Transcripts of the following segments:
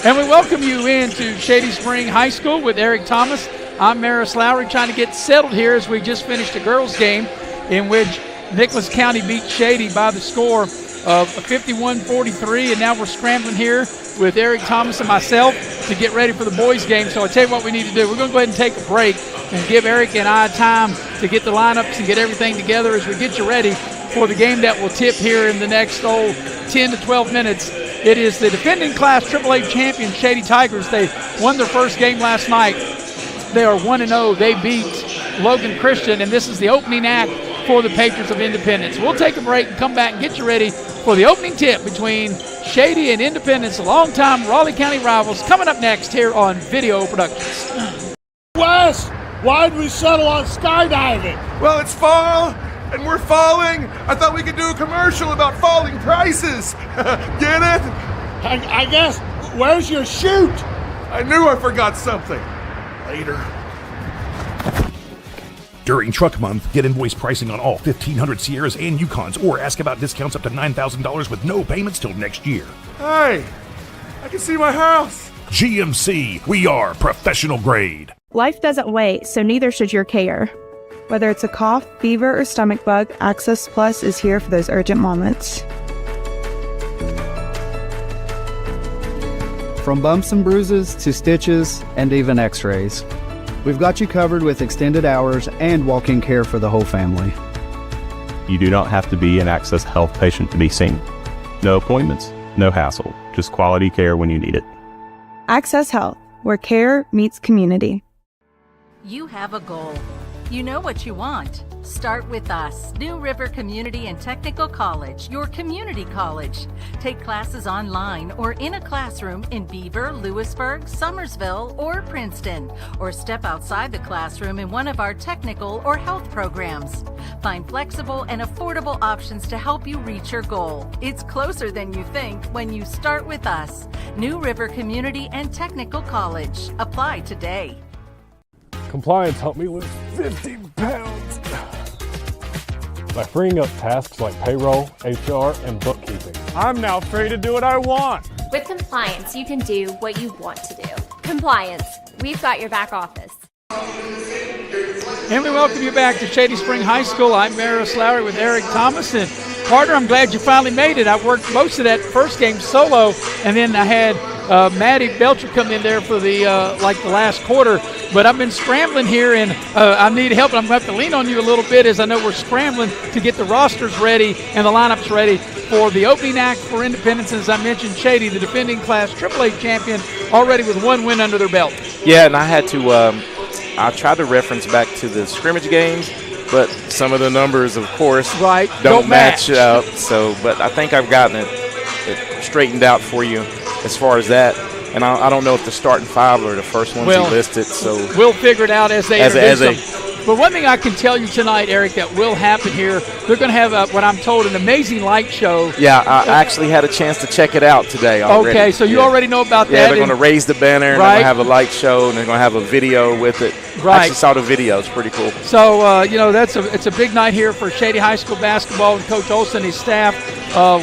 And we welcome you into Shady Spring High School with Eric Thomas. I'm Maris Lowry, trying to get settled here as we just finished a girls' game in which Nicholas County beat Shady by the score of 51-43, and now we're scrambling here with Eric Thomas and myself to get ready for the boys' game. So I'll tell you what we need to do. We're going to go ahead and take a break and give Eric and I time to get the lineups and get everything together as we get you ready for the game that will tip here in the next 10 to 12 minutes. It is the defending class AAA champion Shady Tigers. They won their first game last night. They are 1-0. They beat Logan Christian, and this is the opening act for the Patriots of Independence. We'll take a break and come back and get you ready for the opening tip between Shady and Independence, longtime Raleigh County rivals, coming up next here on Video Productions. Wes, why'd we settle on skydiving? Well, it's fall, and we're falling. I thought we could do a commercial about falling prices. Get it? I guess. Where's your chute? I knew I forgot something. Later. During Truck Month, get invoice pricing on all 1,500 Sierras and Yukons, or ask about discounts up to $9,000 with no payments till next year. Hey, I can see my house. GMC, we are professional grade. Life doesn't wait, so neither should your care. Whether it's a cough, fever, or stomach bug, Access Plus is here for those urgent moments. From bumps and bruises to stitches and even x-rays, we've got you covered with extended hours and walk-in care for the whole family. You do not have to be an Access Health patient to be seen. No appointments, no hassle, just quality care when you need it. Access Health, where care meets community. You have a goal. You know what you want. Start with us, New River Community and Technical College, your community college. Take classes online or in a classroom in Beaver, Lewisburg, Summersville, or Princeton, or step outside the classroom in one of our technical or health programs. Find flexible and affordable options to help you reach your goal. It's closer than you think when you start with us, New River Community and Technical College. Apply today. Compliance helped me lose 50 pounds by freeing up tasks like payroll, HR, and bookkeeping. I'm now free to do what I want. With Compliance, you can do what you want to do. Compliance, we've got your back office. And we welcome you back to Shady Spring High School. I'm Maris Lowry with Eric Thomas. And Carter, I'm glad you finally made it. I worked most of that first game solo, and then I had Maddie Belcher come in there for the the last quarter. But I've been scrambling here, and I need help. And I'm going to have to lean on you a little bit, as I know we're scrambling to get the rosters ready and the lineups ready for the opening act for Independence. As I mentioned, Shady, the defending class AAA champion, already with one win under their belt. Yeah, and I had to I tried to reference back to the scrimmage games, but some of the numbers, of course, don't match up. So, but I think I've gotten it straightened out for you as far as that. And I don't know if the starting five are the first ones he listed. So we'll figure it out as they introduce them. But one thing I can tell you tonight, Eric, that will happen here, they're going to have, what I'm told, an amazing light show. Yeah, I actually had a chance to check it out today already. Okay, so you already know about that. Yeah, they're going to raise the banner, and they're going to have a light show, and they're going to have a video with it. I actually saw the video. It's pretty cool. So, it's a big night here for Shady High School basketball, and Coach Olson and his staff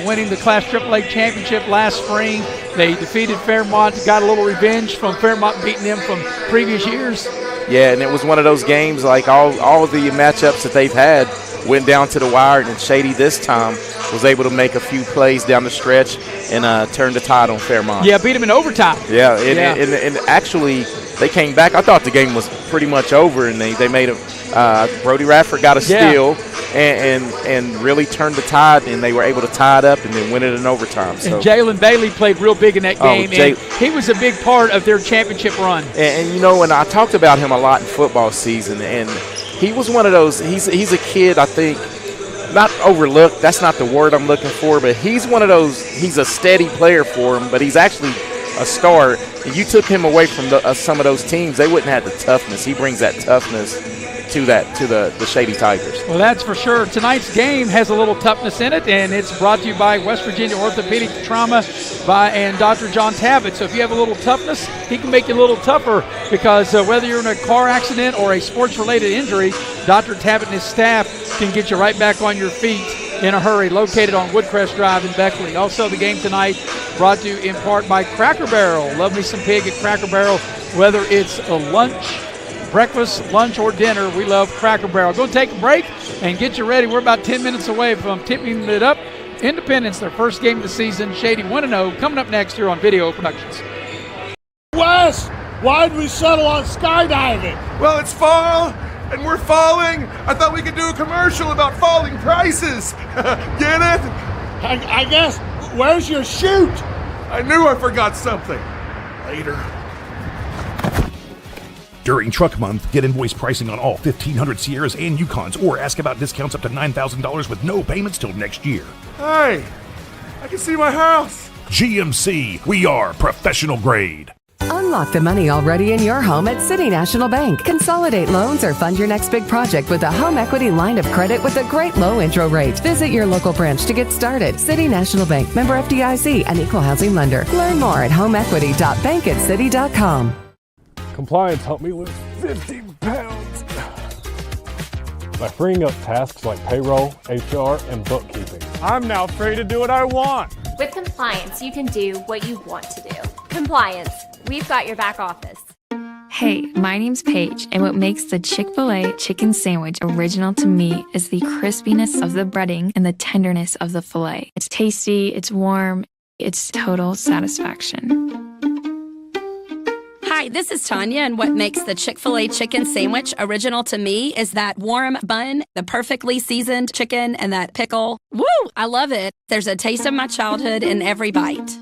winning the Class AAA championship last spring. They defeated Fairmont, got a little revenge from Fairmont beating them from previous years. Yeah, and it was one of those games, like all of the matchups that they've had went down to the wire, and Shady this time was able to make a few plays down the stretch and turn the tide on Fairmont. Yeah, beat them in overtime. Yeah, and actually they came back. I thought the game was pretty much over, and they made Brody Radford got a steal and really turned the tide, and they were able to tie it up and then win it in overtime. So. And Jalen Bailey played real big in that game, and he was a big part of their championship run. And I talked about him a lot in football season, and he was one of those. He's a kid, I think, not overlooked. That's not the word I'm looking for, but he's one of those. He's a steady player for him, but he's actually a star. If you took him away from some of those teams, they wouldn't have the toughness. He brings that toughness to the Shady Tigers. Well, that's for sure. Tonight's game has a little toughness in it, and it's brought to you by West Virginia Orthopedic Trauma and Dr. John Tabbitt. So if you have a little toughness, he can make you a little tougher, because whether you're in a car accident or a sports-related injury, Dr. Tabbitt and his staff can get you right back on your feet. in a hurry, located on Woodcrest Drive in Beckley. Also, the game tonight brought to you in part by Cracker Barrel. Love me some pig at Cracker Barrel, whether it's a lunch, breakfast, lunch, or dinner. We love Cracker Barrel. Go take a break and get you ready. We're about 10 minutes away from tipping it up. Independence, their first game of the season. Shady 1-0, coming up next here on Video Productions. Wes, why'd we settle on skydiving? Well, it's fall, and we're falling. I thought we could do a commercial about falling prices. Get it? I guess. Where's your chute? I knew I forgot something. Later. During Truck Month, get invoice pricing on all 1,500 Sierras and Yukons, or ask about discounts up to $9,000 with no payments till next year. Hey, I can see my house. GMC, we are professional grade. Unlock the money already in your home at City National Bank. Consolidate loans or fund your next big project with a home equity line of credit with a great low intro rate. Visit your local branch to get started. City National Bank, member FDIC, an equal housing lender. Learn more at homeequity.bankatcity.com. Compliance helped me lose 50 pounds by freeing up tasks like payroll, HR, and bookkeeping. I'm now free to do what I want. With compliance, you can do what you want to do. Compliance, we've got your back office. Hey, my name's Paige, and what makes the Chick-fil-A chicken sandwich original to me is the crispiness of the breading and the tenderness of the filet. It's tasty, it's warm, it's total satisfaction. Hi, this is Tanya, and what makes the Chick-fil-A chicken sandwich original to me is that warm bun, the perfectly seasoned chicken, and that pickle. Woo! I love it. There's a taste of my childhood in every bite.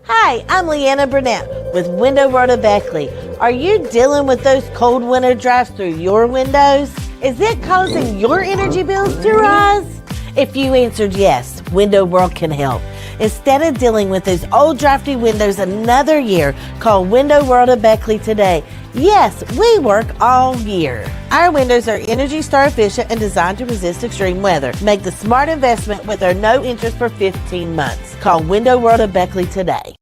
Hi, I'm Leanna Burnett with Window World of Beckley. Are you dealing with those cold winter drafts through your windows? Is it causing your energy bills to rise? If you answered yes, Window World can help. Instead of dealing with those old drafty windows another year, call Window World of Beckley today. Yes, we work all year. Our windows are Energy Star efficient and designed to resist extreme weather. Make the smart investment with our no interest for 15 months. Call Window World of Beckley today.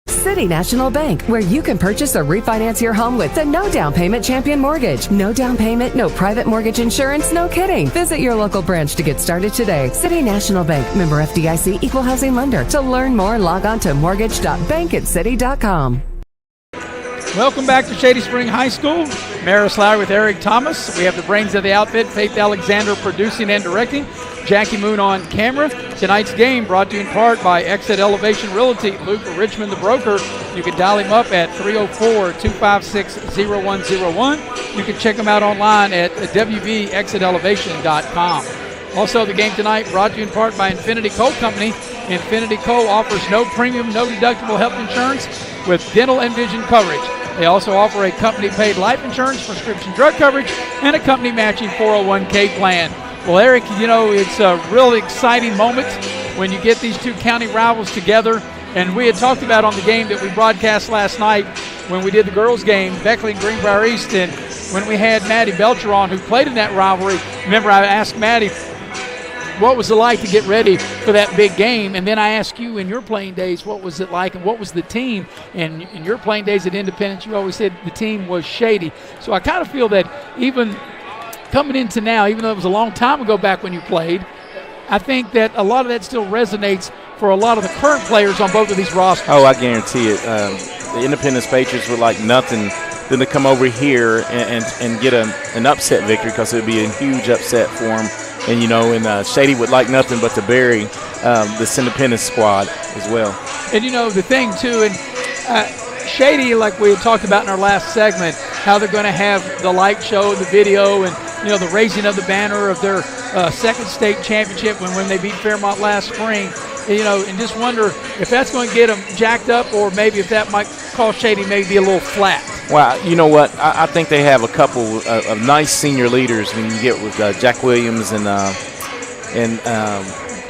City National Bank, where you can purchase or refinance your home with the no down payment Champion Mortgage. No down payment, no private mortgage insurance, no kidding. Visit your local branch to get started today. City National Bank, member FDIC, equal housing lender. To learn more, log on to mortgage.bankatcity.com. Welcome back to Shady Spring High School. Maris Lowry with Eric Thomas. We have the brains of the outfit, Faith Alexander producing and directing, Jackie Moon on camera. Tonight's game brought to you in part by Exit Elevation Realty. Luke Richmond, the broker. You can dial him up at 304-256-0101. You can check him out online at wvexitelevation.com. Also, the game tonight brought to you in part by Infinity Coal Company. Infinity Coal offers no premium, no deductible health insurance with dental and vision coverage. They also offer a company-paid life insurance, prescription drug coverage, and a company-matching 401k plan. Well, Eric, you know, it's a really exciting moment when you get these two county rivals together. And we had talked about on the game that we broadcast last night when we did the girls' game, Beckley and Greenbrier East, and when we had Maddie Belcher on, who played in that rivalry. Remember, I asked Maddie, what was it like to get ready for that big game? And then I asked you, in your playing days, what was it like and what was the team? And in your playing days at Independence, you always said the team was Shady. So I kind of feel that even coming into now, even though it was a long time ago back when you played, I think that a lot of that still resonates for a lot of the current players on both of these rosters. Oh, I guarantee it. The Independence Patriots would like nothing than to come over here and get an upset victory, because it would be a huge upset for them. And, you know, and Shady would like nothing but to bury this Independence squad as well. And, you know, the thing, too, and Shady, like we had talked about in our last segment, how they're going to have the light show, the video, and, you know, the raising of the banner of their second state championship when they beat Fairmont last spring. And, you know, and just wonder if that's going to get them jacked up, or maybe if that might cause Shady maybe be a little flat. Well, you know what? I think they have a couple of nice senior leaders when you get with Jack Williams and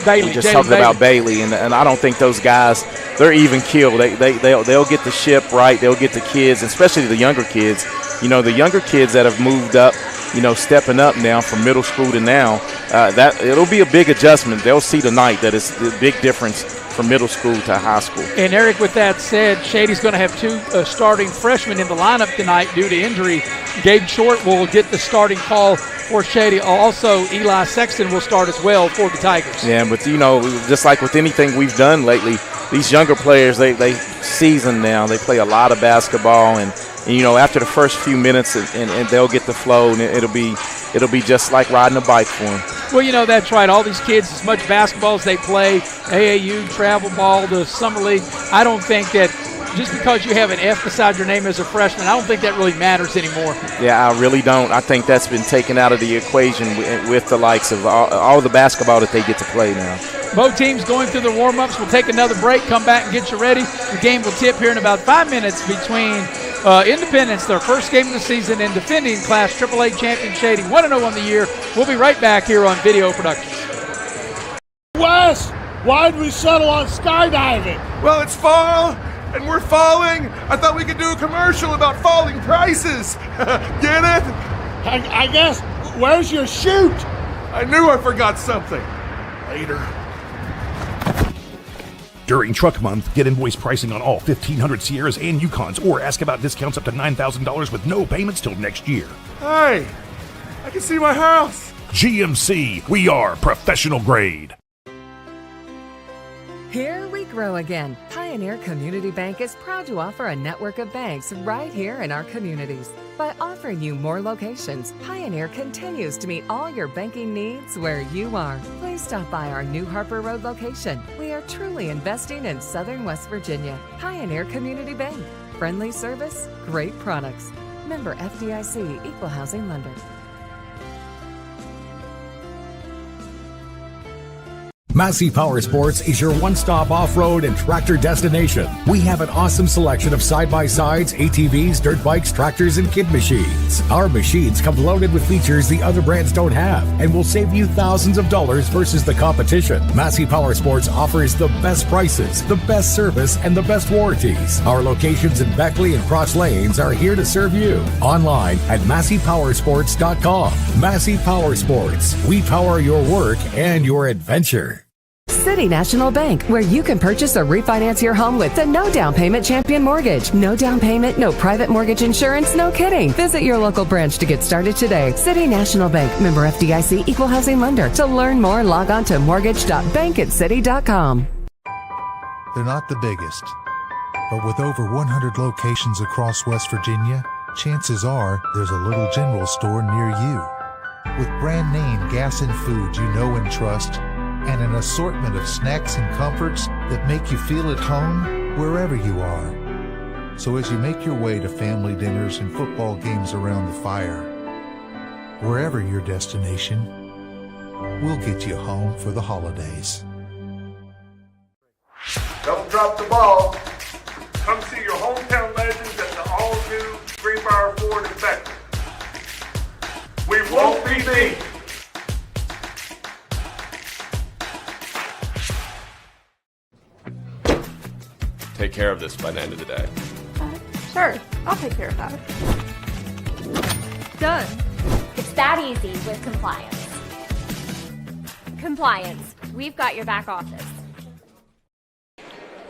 Bailey. We just talked about Bailey, and I don't think those guys, they're even keeled. They'll get the ship right. They'll get the kids, especially the younger kids. You know, the younger kids that have moved up, you know, stepping up now from middle school to now, that it'll be a big adjustment. They'll see tonight that it's a big difference from middle school to high school. And, Eric, with that said, Shady's going to have two starting freshmen in the lineup tonight due to injury. Gabe Short will get the starting call for Shady. Also, Eli Sexton will start as well for the Tigers. Yeah, but, you know, just like with anything we've done lately, these younger players, they season now. They play a lot of basketball, and you know, after the first few minutes, and they'll get the flow, and it'll be just like riding a bike for them. Well, you know, that's right. All these kids, as much basketball as they play, AAU, travel ball, the summer league, I don't think that just because you have an F beside your name as a freshman, I don't think that really matters anymore. Yeah, I really don't. I think that's been taken out of the equation with the likes of all the basketball that they get to play now. Both teams going through their warm-ups. We'll take another break, come back and get you ready. The game will tip here in about 5 minutes between Independence, their first game of the season, and defending Class AAA champion Shady, 1-0 on the year. We'll be right back here on Video Productions. Wes, why'd we settle on skydiving? Well, it's fall, and we're falling. I thought we could do a commercial about falling prices. Get it? I guess. Where's your chute? I knew I forgot something. Later. During Truck Month, get invoice pricing on all 1,500 Sierras and Yukons, or ask about discounts up to $9,000 with no payments till next year. Hey, I can see my house. GMC, we are professional grade. Here we grow again. Pioneer Community Bank is proud to offer a network of banks right here in our communities. By offering you more locations, Pioneer continues to meet all your banking needs where you are. Please stop by our new Harper Road location. We are truly investing in Southern West Virginia. Pioneer Community Bank. Friendly service, great products. Member FDIC, Equal Housing Lender. Massey Power Sports is your one-stop off-road and tractor destination. We have an awesome selection of side-by-sides, ATVs, dirt bikes, tractors, and kid machines. Our machines come loaded with features the other brands don't have and will save you thousands of dollars versus the competition. Massey Power Sports offers the best prices, the best service, and the best warranties. Our locations in Beckley and Cross Lanes are here to serve you. Online at MasseyPowersports.com. Massey Power Sports. We power your work and your adventure. City National Bank, where you can purchase or refinance your home with the no down payment champion mortgage. No down payment, no private mortgage insurance, no kidding. Visit your local branch to get started today. City National Bank, member FDIC, Equal Housing Lender. To learn more, log on to mortgage.bankatcity.com. They're not the biggest, but with over 100 locations across West Virginia, chances are there's a little general store near you. With brand name gas and food you know and trust, and an assortment of snacks and comforts that make you feel at home wherever you are. So as you make your way to family dinners and football games around the fire, wherever your destination, we'll get you home for the holidays. Don't drop the ball. Come see your hometown legends at the all-new Greenbrier Ford in Beckley. We won't be beat. Take care of this by the end of the day. Sure, I'll take care of that. Done. It's that easy with compliance. Compliance. We've got your back office.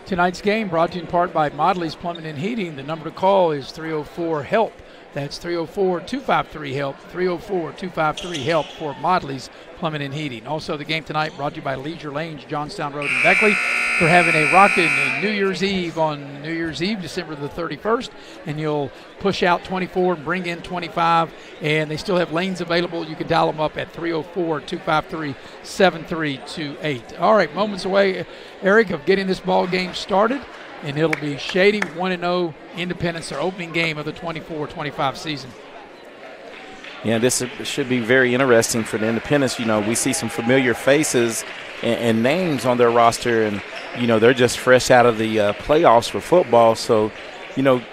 Tonight's game brought to you in part by Modley's Plumbing and Heating. The number to call is 304-HELP. That's 304-253-HELP, 304-253-HELP for Modley's Plumbing and Heating. Also, the game tonight brought to you by Leisure Lanes, Johnstown Road in Beckley. They're having a rockin' New Year's Eve on New Year's Eve, December the 31st, and you'll push out 24 and bring in 25, and they still have lanes available. You can dial them up at 304-253-7328. All right, moments away, Eric, of getting this ball game started. And it'll be Shady 1-0 Independence, their opening game of the 24-25 season. Yeah, this should be very interesting for the Independents. You know, we see some familiar faces and names on their roster, and, you know, they're just fresh out of the playoffs for football. So,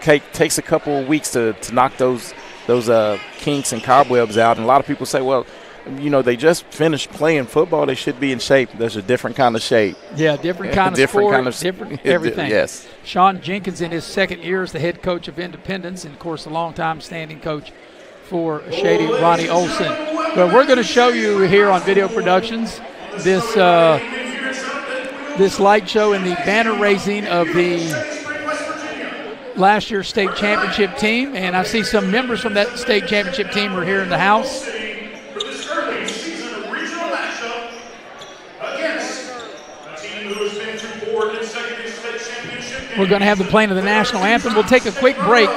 takes a couple of weeks to knock those kinks and cobwebs out. And a lot of people say, well, they just finished playing football. They should be in shape. There's a different kind of shape. Yeah, different kind of sport, different everything. Yes. Sean Jenkins in his second year as the head coach of Independence, and, of course, the longtime standing coach for Shady, Ronnie Olson. But we're going to show you here on Video Productions this light show and the banner raising of the last year's state championship team. And I see some members from that state championship team are here in the house. We're going to have them playing the national anthem. We'll take a quick break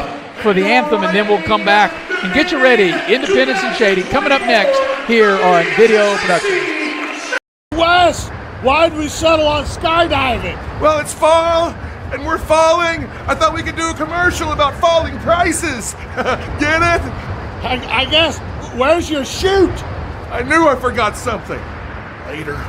for the anthem, and then we'll come back and get you ready. Independence and Shady coming up next here on Video Production. Wes, why'd we settle on skydiving? Well, it's fall, and we're falling. I thought we could do a commercial about falling prices. Get it? I guess. Where's your chute? I knew I forgot something. Later.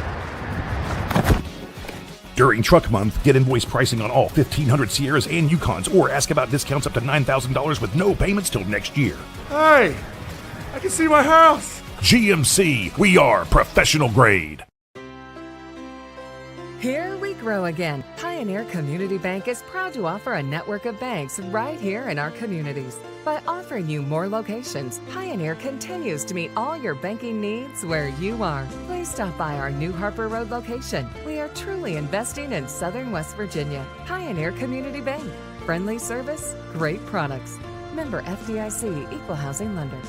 During Truck Month, get invoice pricing on all 1,500 Sierras and Yukons, or ask about discounts up to $9,000 with no payments till next year. Hey, I can see my house. GMC, we are professional grade. Here we grow again. Pioneer Community Bank is proud to offer a network of banks right here in our communities. By offering you more locations, Pioneer continues to meet all your banking needs where you are. Please stop by our New Harper Road location. We are truly investing in Southern West Virginia. Pioneer Community Bank. Friendly service, great products. Member FDIC, Equal Housing Lender.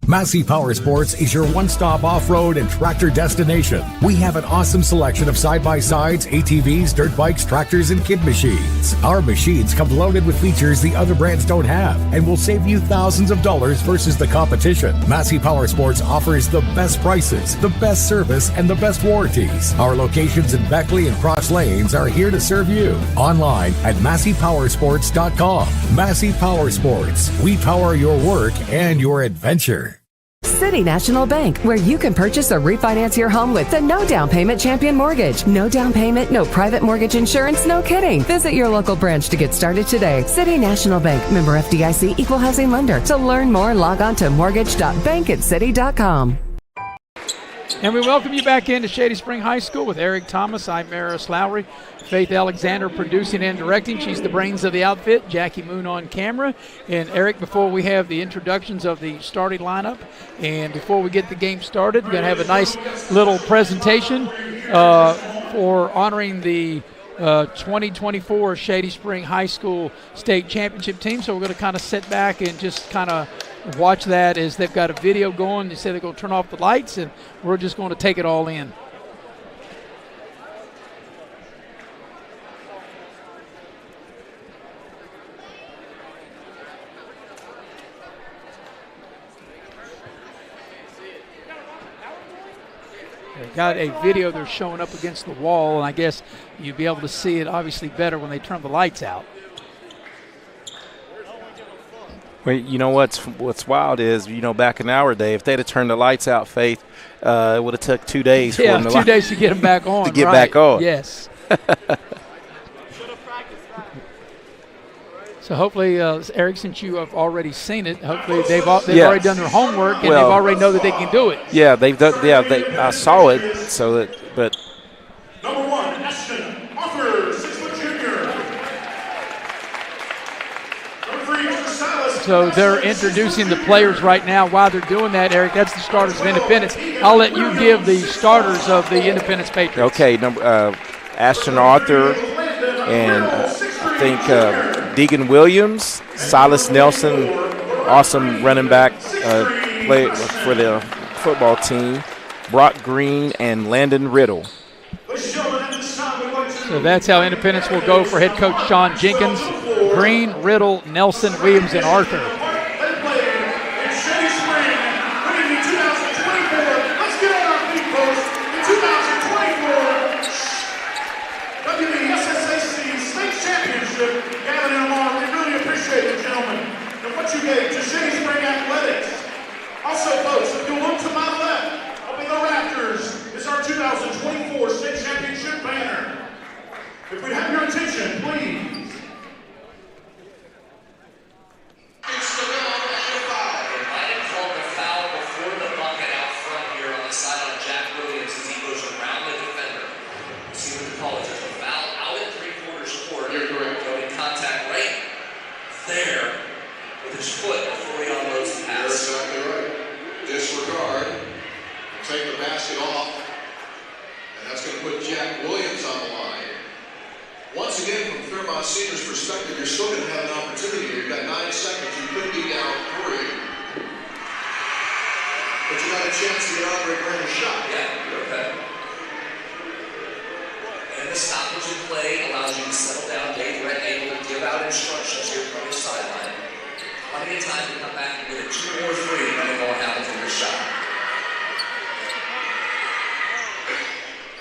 Massey Power Sports is your one-stop off-road and tractor destination. We have an awesome selection of side-by-sides, ATVs, dirt bikes, tractors, and kid machines. Our machines come loaded with features the other brands don't have and will save you thousands of dollars versus the competition. Massey Power Sports offers the best prices, the best service, and the best warranties. Our locations in Beckley and Cross Lanes are here to serve you. Online at MasseyPowersports.com. Massey Power Sports. We power your work and your adventure. City National Bank, where you can purchase or refinance your home with the no down payment champion mortgage. No down payment, no private mortgage insurance, no kidding. Visit your local branch to get started today. City National Bank, member FDIC, Equal Housing Lender. To learn more, log on to mortgage.bankatcity.com. And we welcome you back into Shady Spring High School with Eric Thomas. I'm Maris Lowry. Faith Alexander producing and directing. She's the brains of the outfit. Jackie Moon on camera. And Eric, before we have the introductions of the starting lineup and before we get the game started, we're going to have a nice little presentation for honoring the 2024 Shady Spring High School State Championship team. So we're going to kind of sit back and just kind of watch that as they've got a video going. They say they're going to turn off the lights, and we're just going to take it all in. They've got a video they're showing up against the wall, and I guess you'll be able to see it obviously better when they turn the lights out. Well, you know what's wild is, back in our day, if they'd have turned the lights out, Faith, it would have took 2 days for them 2 days to get them back on. to get right. back on. Yes. So hopefully, Eric, since you have already seen it, hopefully they've already done their homework and they've already know that they can do it. Yeah, they've done. Yeah, I saw it. So that, but. Number 1, Ashton Arthur, 6-foot junior. Number 3, Mr. Silas. So they're introducing the players right now. While they're doing that, Eric, that's the starters of Independence. I'll let you give the starters of the Independence Patriots. Okay, Ashton Arthur, and I think Deegan Williams, Silas Nelson, awesome running back, play for the football team, Brock Green, and Landon Riddle. So that's how Independence will go for head coach Sean Jenkins. Green, Riddle, Nelson, Williams, and Arthur. Also, folks, if you look to my left, up in the rafters is our 2024 state championship banner. from a senior's perspective, you're still going to have an opportunity here. You've got 9 seconds. You could be down 3. But you got a chance to get Andre Grant a shot. Yeah, you're okay. And the stoppage in play allows you to settle down. Dave Brett able to give out instructions here from the sideline. Plenty of time to come back and get a 2 or 3, depending on what happens in your shot.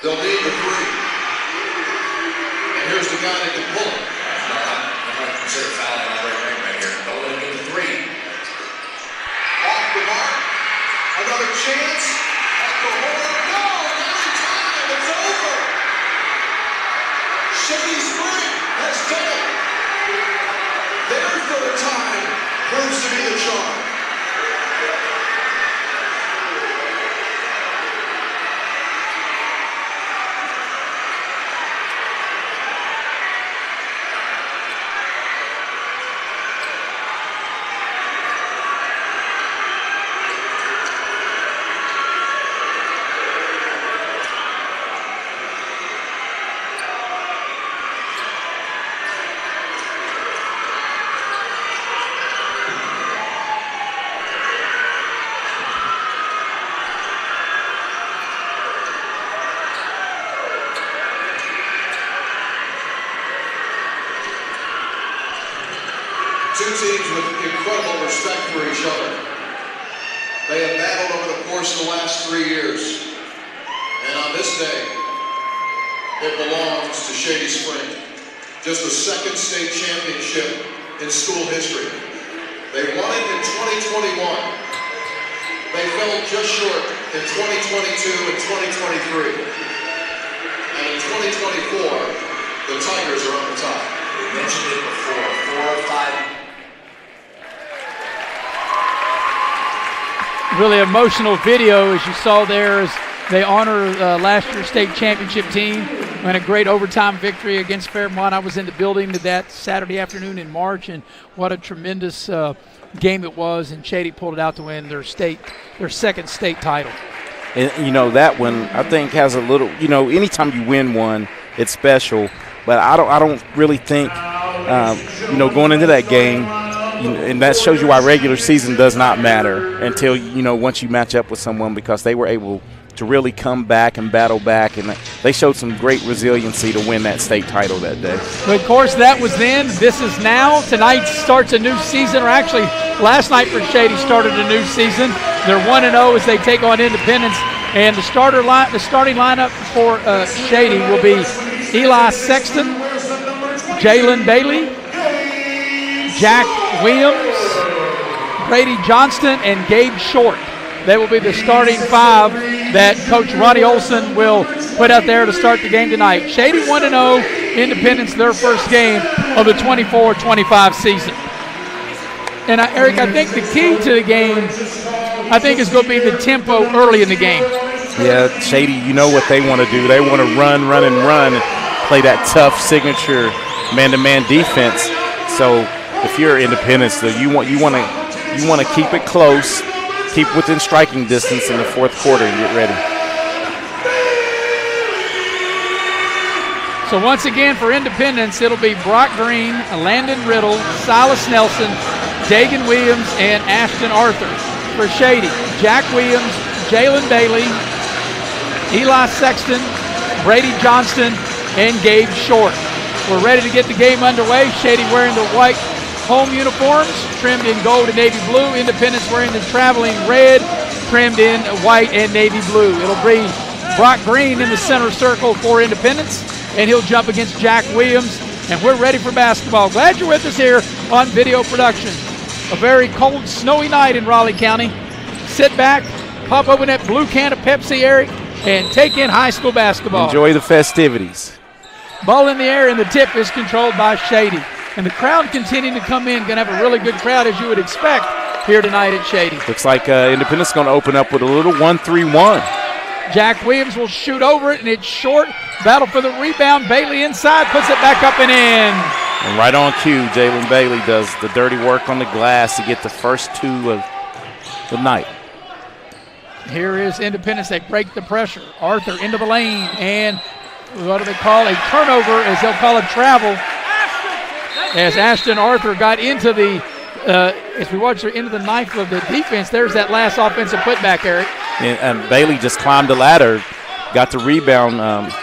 They'll need the 3. And here's the guy that can pull it. I'm going to consider fouling Andre Grant right here. Don't let him get the 3. Off the mark. Another chance. At the horn. No, not in time. It's over. Shady Spring has done it. Their third time proves to be the charm. Two teams with incredible respect for each other. They have battled over the course of the last 3 years. And on this day, it belongs to Shady Spring. Just the 2nd state championship in school history. They won it in 2021. They fell just short in 2022 and 2023. And in 2024, the Tigers are on the top. We mentioned it before, 405. Really emotional video, as you saw there, as they honor last year's state championship team and a great overtime victory against Fairmont. I was in the building that Saturday afternoon in March, and what a tremendous game it was, and Shady pulled it out to win their 2nd state title. And, that one, I think, has a little, anytime you win one, it's special. But I don't really think, going into that game, and that shows you why regular season does not matter until, once you match up with someone, because they were able to really come back and battle back, and they showed some great resiliency to win that state title that day. But of course, that was then. This is now. Tonight starts a new season, or actually last night for Shady started a new season. They're 1-0 as they take on Independence, and the starting lineup for Shady will be Eli Sexton, Jalen Bailey, Jack Williams, Brady Johnston, and Gabe Short. They will be the starting 5 that Coach Ronnie Olson will put out there to start the game tonight. Shady 1-0, Independence their first game of the 24-25 season. And Eric, I think the key to the game, is going to be the tempo early in the game. Yeah, Shady, you know what they want to do. They want to run, and play that tough signature man-to-man defense. So if you're Independence, though, you want to keep it close, keep within striking distance in the 4th quarter, and get ready. So once again for Independence, it'll be Brock Green, Landon Riddle, Silas Nelson, Dagan Williams, and Ashton Arthur. For Shady, Jack Williams, Jalen Bailey, Eli Sexton, Brady Johnston, and Gabe Short. We're ready to get the game underway. Shady wearing the white home uniforms, trimmed in gold and navy blue. Independence wearing the traveling red, trimmed in white and navy blue. It'll be Brock Green in the center circle for Independence, and he'll jump against Jack Williams. And we're ready for basketball. Glad you're with us here on Video Production. A very cold, snowy night in Raleigh County. Sit back, pop open that blue can of Pepsi, Eric, and take in high school basketball. Enjoy the festivities. Ball in the air, and the tip is controlled by Shady. And the crowd continuing to come in. Going to have a really good crowd, as you would expect, here tonight at Shady. Looks like Independence going to open up with a little 1-3-1. Jack Williams will shoot over it, and it's short. Battle for the rebound. Bailey inside, puts it back up and in. And right on cue, Jalen Bailey does the dirty work on the glass to get the first 2 of the night. Here is Independence. They break the pressure. Arthur into the lane, and what do they call a turnover, as they'll call a travel. as Ashton Arthur got into the as we watch her into the knife of the defense. There's that last offensive putback, Eric. And Bailey just climbed the ladder, got the rebound.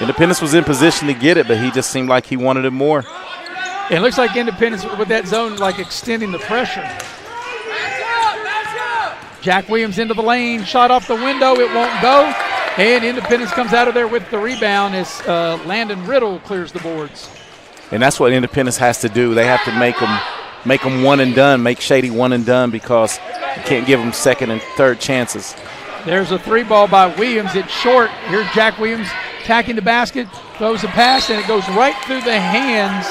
Independence was in position to get it, but he just seemed like he wanted it more. It looks like Independence with that zone like extending the pressure. Jack Williams into the lane, shot off the window, it won't go. And Independence comes out of there with the rebound as Landon Riddle clears the boards. And that's what Independence has to do. They have to make them one and done, make Shady one and done, because you can't give them second and third chances. There's a 3-ball by Williams. It's short. Here's Jack Williams attacking the basket, throws a pass, and it goes right through the hands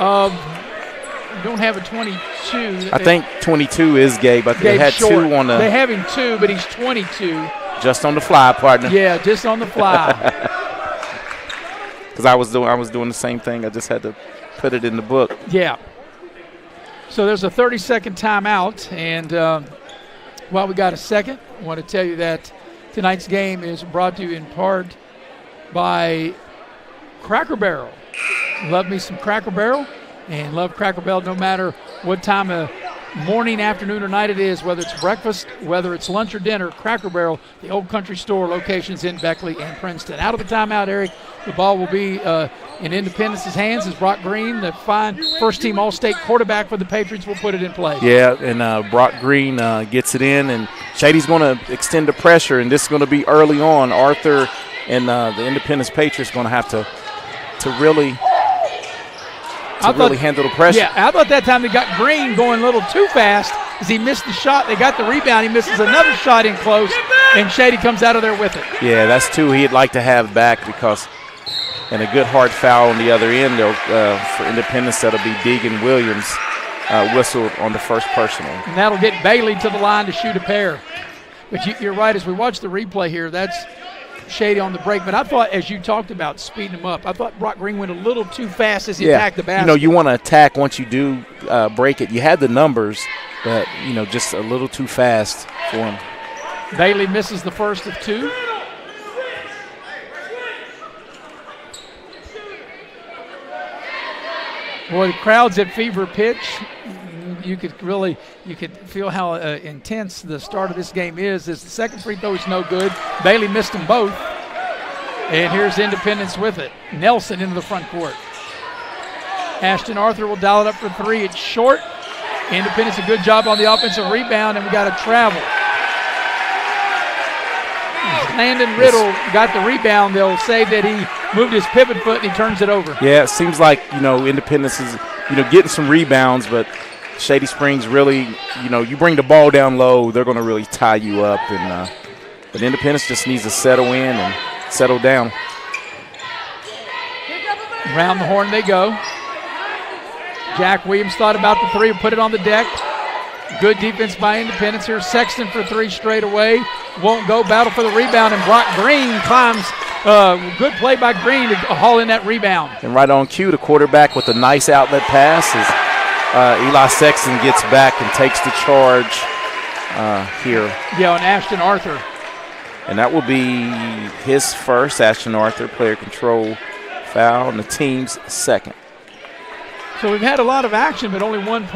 of, we don't have a 22. I think 22 is Gabe. I think they had short. 2 on the. They have him 2, but he's 22. Just on the fly, partner. Yeah, just on the fly. Because I was doing the same thing. I just had to put it in the book. Yeah. So there's a 30-second timeout, and while we got a second, I want to tell you that tonight's game is brought to you in part by Cracker Barrel. Love me some Cracker Barrel, and love Cracker Barrel no matter what time of morning, afternoon, or night it is, whether it's breakfast, whether it's lunch or dinner. Cracker Barrel, the Old Country Store locations in Beckley and Princeton. Out of the timeout, Eric, the ball will be in Independence's hands as Brock Green, the fine first-team All-State quarterback for the Patriots, will put it in play. Yeah, and Brock Green gets it in, and Shady's going to extend the pressure, and this is going to be early on. Arthur and the Independence Patriots going to have to really handle the pressure. Yeah, I thought that time they got Green going a little too fast as he missed the shot. They got the rebound. He misses another shot in close, and Shady comes out of there with it. Yeah, that's 2 he'd like to have back, because and a good hard foul on the other end for Independence. That'll be Deegan Williams whistled on the first personal. And that'll get Bailey to the line to shoot a pair. But you're right, as we watch the replay here, that's Shady on the break. But I thought, as you talked about speeding him up, I thought Brock Green went a little too fast as he attacked the basket. You want to attack once you do break it. You had the numbers, but, just a little too fast for him. Bailey misses the first of 2. Boy, the crowd's at fever pitch. You could feel how intense the start of this game is. As the second free throw is no good. Bailey missed them both. And here's Independence with it. Nelson into the front court. Ashton Arthur will dial it up for 3. It's short. Independence a good job on the offensive rebound, and we got a travel. Landon Riddle got the rebound. They'll say that he moved his pivot foot and he turns it over. Yeah, it seems like, Independence is, getting some rebounds, but Shady Springs really, you bring the ball down low, they're going to really tie you up. And but Independence just needs to settle in and settle down. Around the horn they go. Jack Williams thought about the 3, put it on the deck. Good defense by Independence here. Sexton for 3 straight away. Won't go. Battle for the rebound, and Brock Green climbs. Good play by Green to haul in that rebound. And right on cue, the quarterback with a nice outlet pass as Eli Sexton gets back and takes the charge here. Yeah, on Ashton Arthur. And that will be his first. Ashton Arthur, player control foul, and the team's second. So we've had a lot of action, but only one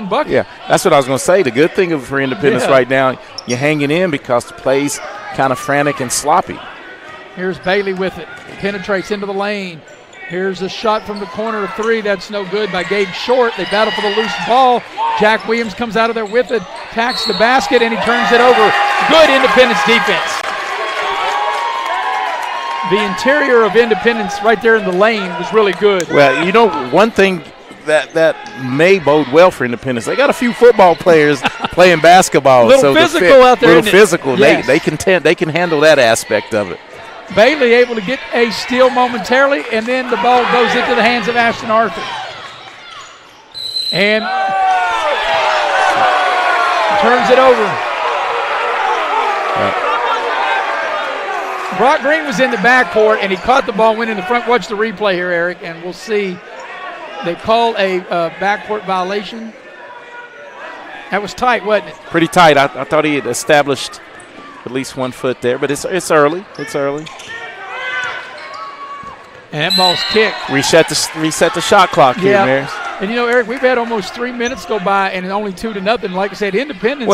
bucket. Yeah, that's what I was going to say. The good thing for Independence right now, you're hanging in because the play's kind of frantic and sloppy. Here's Bailey with it. Penetrates into the lane. Here's a shot from the corner of 3. That's no good by Gabe Short. They battle for the loose ball. Jack Williams comes out of there with it, tacks the basket, and he turns it over. Good Independence defense. The interior of Independence right there in the lane was really good. Well, one thing that may bode well for Independence. They got a few football players playing basketball. Little physical out there. Little physical. Yes. They can handle that aspect of it. Bailey able to get a steal momentarily, and then the ball goes into the hands of Ashton Arthur. And turns it over. Brock Green was in the backcourt, and he caught the ball, went in the front. Watch the replay here, Eric, and we'll see. They call a backcourt violation. That was tight, wasn't it? Pretty tight. I thought he had established at least 1 foot there, but it's early. It's early. And that ball's kicked. Reset the shot clock here, Maris. And, Eric, we've had almost 3 minutes go by and only 2-0. Like I said, Independence,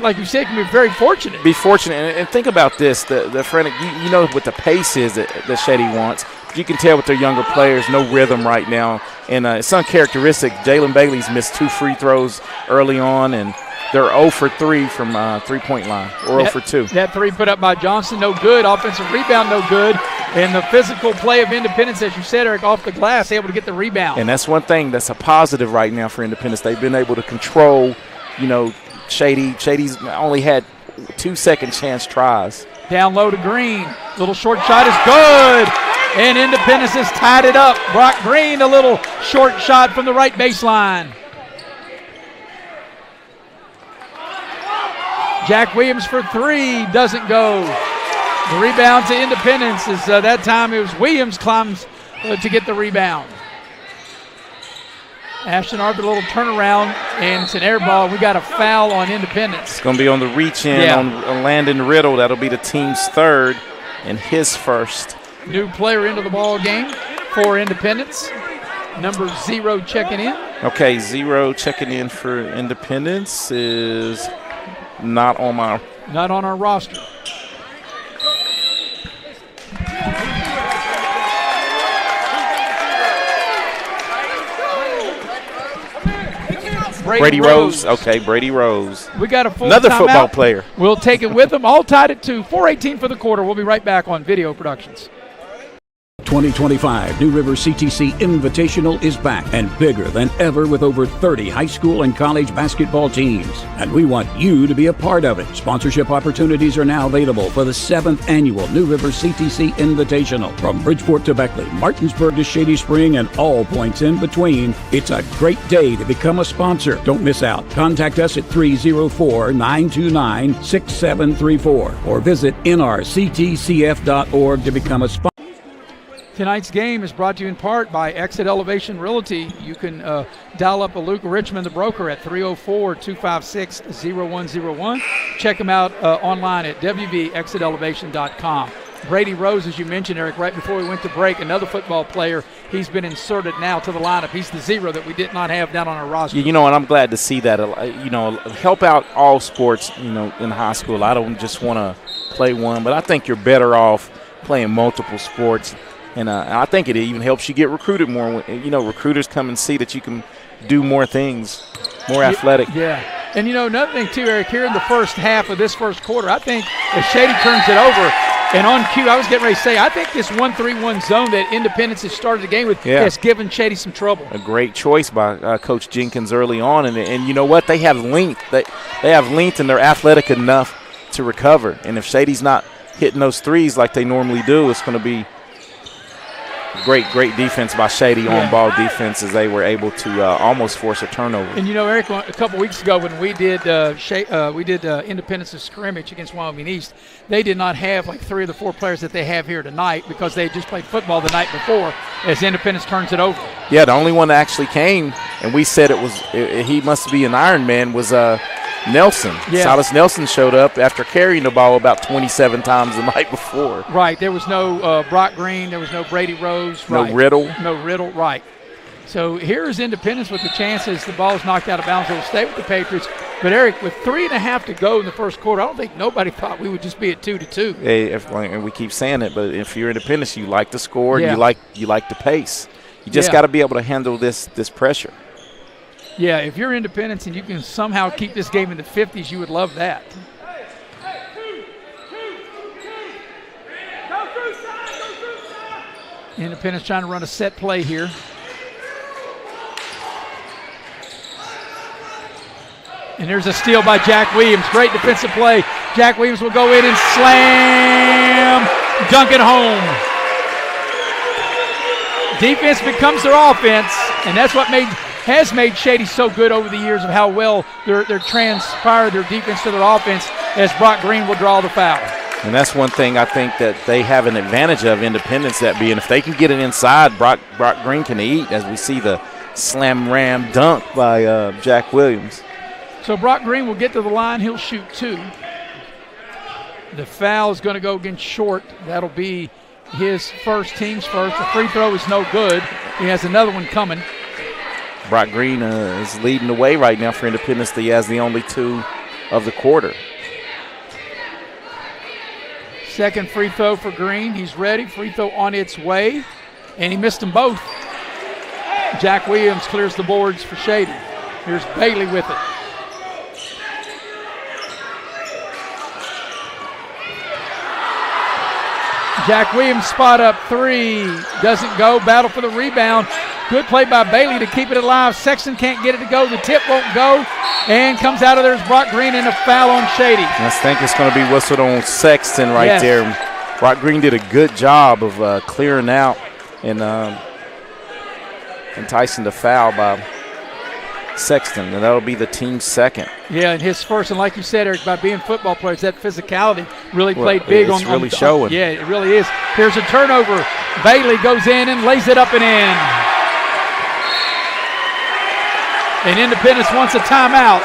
like you said, can be very fortunate. Be fortunate. And think about this. The frantic, you know what the pace is that Shady wants. You can tell with their younger players, no rhythm right now. And it's uncharacteristic. Jalen Bailey's missed 2 free throws early on, and they're 0 for 3 from three-point line, or 0 for 2. That 3 put up by Johnson, no good. Offensive rebound, no good. And the physical play of Independence, as you said, Eric, off the glass, able to get the rebound. And that's one thing that's a positive right now for Independence. They've been able to control, Shady. Shady's only had 2 second chance tries. Down low to Green. Little short shot is good. And Independence has tied it up. Brock Green, a little short shot from the right baseline. Jack Williams for 3, doesn't go. The rebound to Independence is that time it was Williams climbs to get the rebound. Ashton Arthur, a little turnaround, and it's an air ball. We got a foul on Independence. It's going to be on the reach-in on Landon Riddle. That'll be the team's 3rd and his 1st. New player into the ball game for Independence. Number 0 checking in. Okay, 0 checking in for Independence is not on our roster. Brady Rose. Okay, Brady Rose. We got a full another timeout. Football player. We'll take it with them. All tied at 2. 4:18 for the quarter. We'll be right back on Video Productions. 2025 New River CTC Invitational is back and bigger than ever with over 30 high school and college basketball teams. And we want you to be a part of it. Sponsorship opportunities are now available for the 7th annual New River CTC Invitational. From Bridgeport to Beckley, Martinsburg to Shady Spring, and all points in between, it's a great day to become a sponsor. Don't miss out. Contact us at 304-929-6734 or visit nrctcf.org to become a sponsor. Tonight's game is brought to you in part by Exit Elevation Realty. You can dial up a Luke Richmond, the broker, at 304-256-0101. Check him out online at wvexitelevation.com. Brady Rose, as you mentioned, Eric, right before we went to break, another football player. He's been inserted now to the lineup. He's the 0 that we did not have down on our roster. And I'm glad to see that. Help out all sports, in high school. I don't just want to play one, but I think you're better off playing multiple sports. And I think it even helps you get recruited more. Recruiters come and see that you can do more things, more athletic. Yeah. And, another thing, too, Eric, here in the first half of this first quarter, I think as Shady turns it over, and on cue, I was getting ready to say, I think this 1-3-1 zone that Independence has started the game with has given Shady some trouble. A great choice by Coach Jenkins early on. And you know what? They have length. They have length, and they're athletic enough to recover. And if Shady's not hitting those threes like they normally do, it's going to be great defense by Shady, on-ball defense, as they were able to almost force a turnover. And, Eric, a couple weeks ago when we did Independence's scrimmage against Wyoming East, they did not have like 3 of the 4 players that they have here tonight because they just played football the night before as Independence turns it over. Yeah, the only one that actually came, and we said he must be an Iron Man, was Nelson. Yeah. Silas Nelson showed up after carrying the ball about 27 times the night before. Right. There was no Brock Green. There was no Brady Rose. No right. Riddle. No Riddle. Right. So here's Independence with the chances. The ball is knocked out of bounds. It will stay with the Patriots. But, Eric, with 3.5 to go in the first quarter, I don't think nobody thought we would just be at 2-2. And we keep saying it, but if you're Independence, you like to score. Yeah. And you like the pace. You just got to be able to handle this pressure. Yeah, if you're Independence and you can somehow keep this game in the 50s, you would love that. Independence trying to run a set play here. And there's a steal by Jack Williams. Great defensive play. Jack Williams will go in and slam, dunk it home. Defense becomes their offense, and that's what has made Shady so good over the years of how well they're transpired their defense to their offense, as Brock Green will draw the foul. And that's one thing I think that they have an advantage of, Independence, that being if they can get it inside, Brock Green can eat, as we see the slam ram dunk by Jack Williams. So Brock Green will get to the line. He'll shoot 2. The foul is going to go against Short. That'll be his first, team's first. The free throw is no good. He has another one coming. Brock Green is leading the way right now for Independence. He has the only 2 of the quarter. Second free throw for Green. He's ready. Free throw on its way. And he missed them both. Jack Williams clears the boards for Shady. Here's Bailey with it. Jack Williams spot up 3. Doesn't go. Battle for the rebound. Good play by Bailey to keep it alive. Sexton can't get it to go. The tip won't go. And comes out of there is Brock Green and a foul on Shady. I think it's going to be whistled on Sexton right there. Brock Green did a good job of clearing out and enticing the foul by Sexton, and that'll be the team's second. Yeah, and his first, and like you said, Eric, by being football players, that physicality really played big it's really showing. Yeah, it really is. Here's a turnover. Bailey goes in and lays it up and in. And Independence wants a timeout.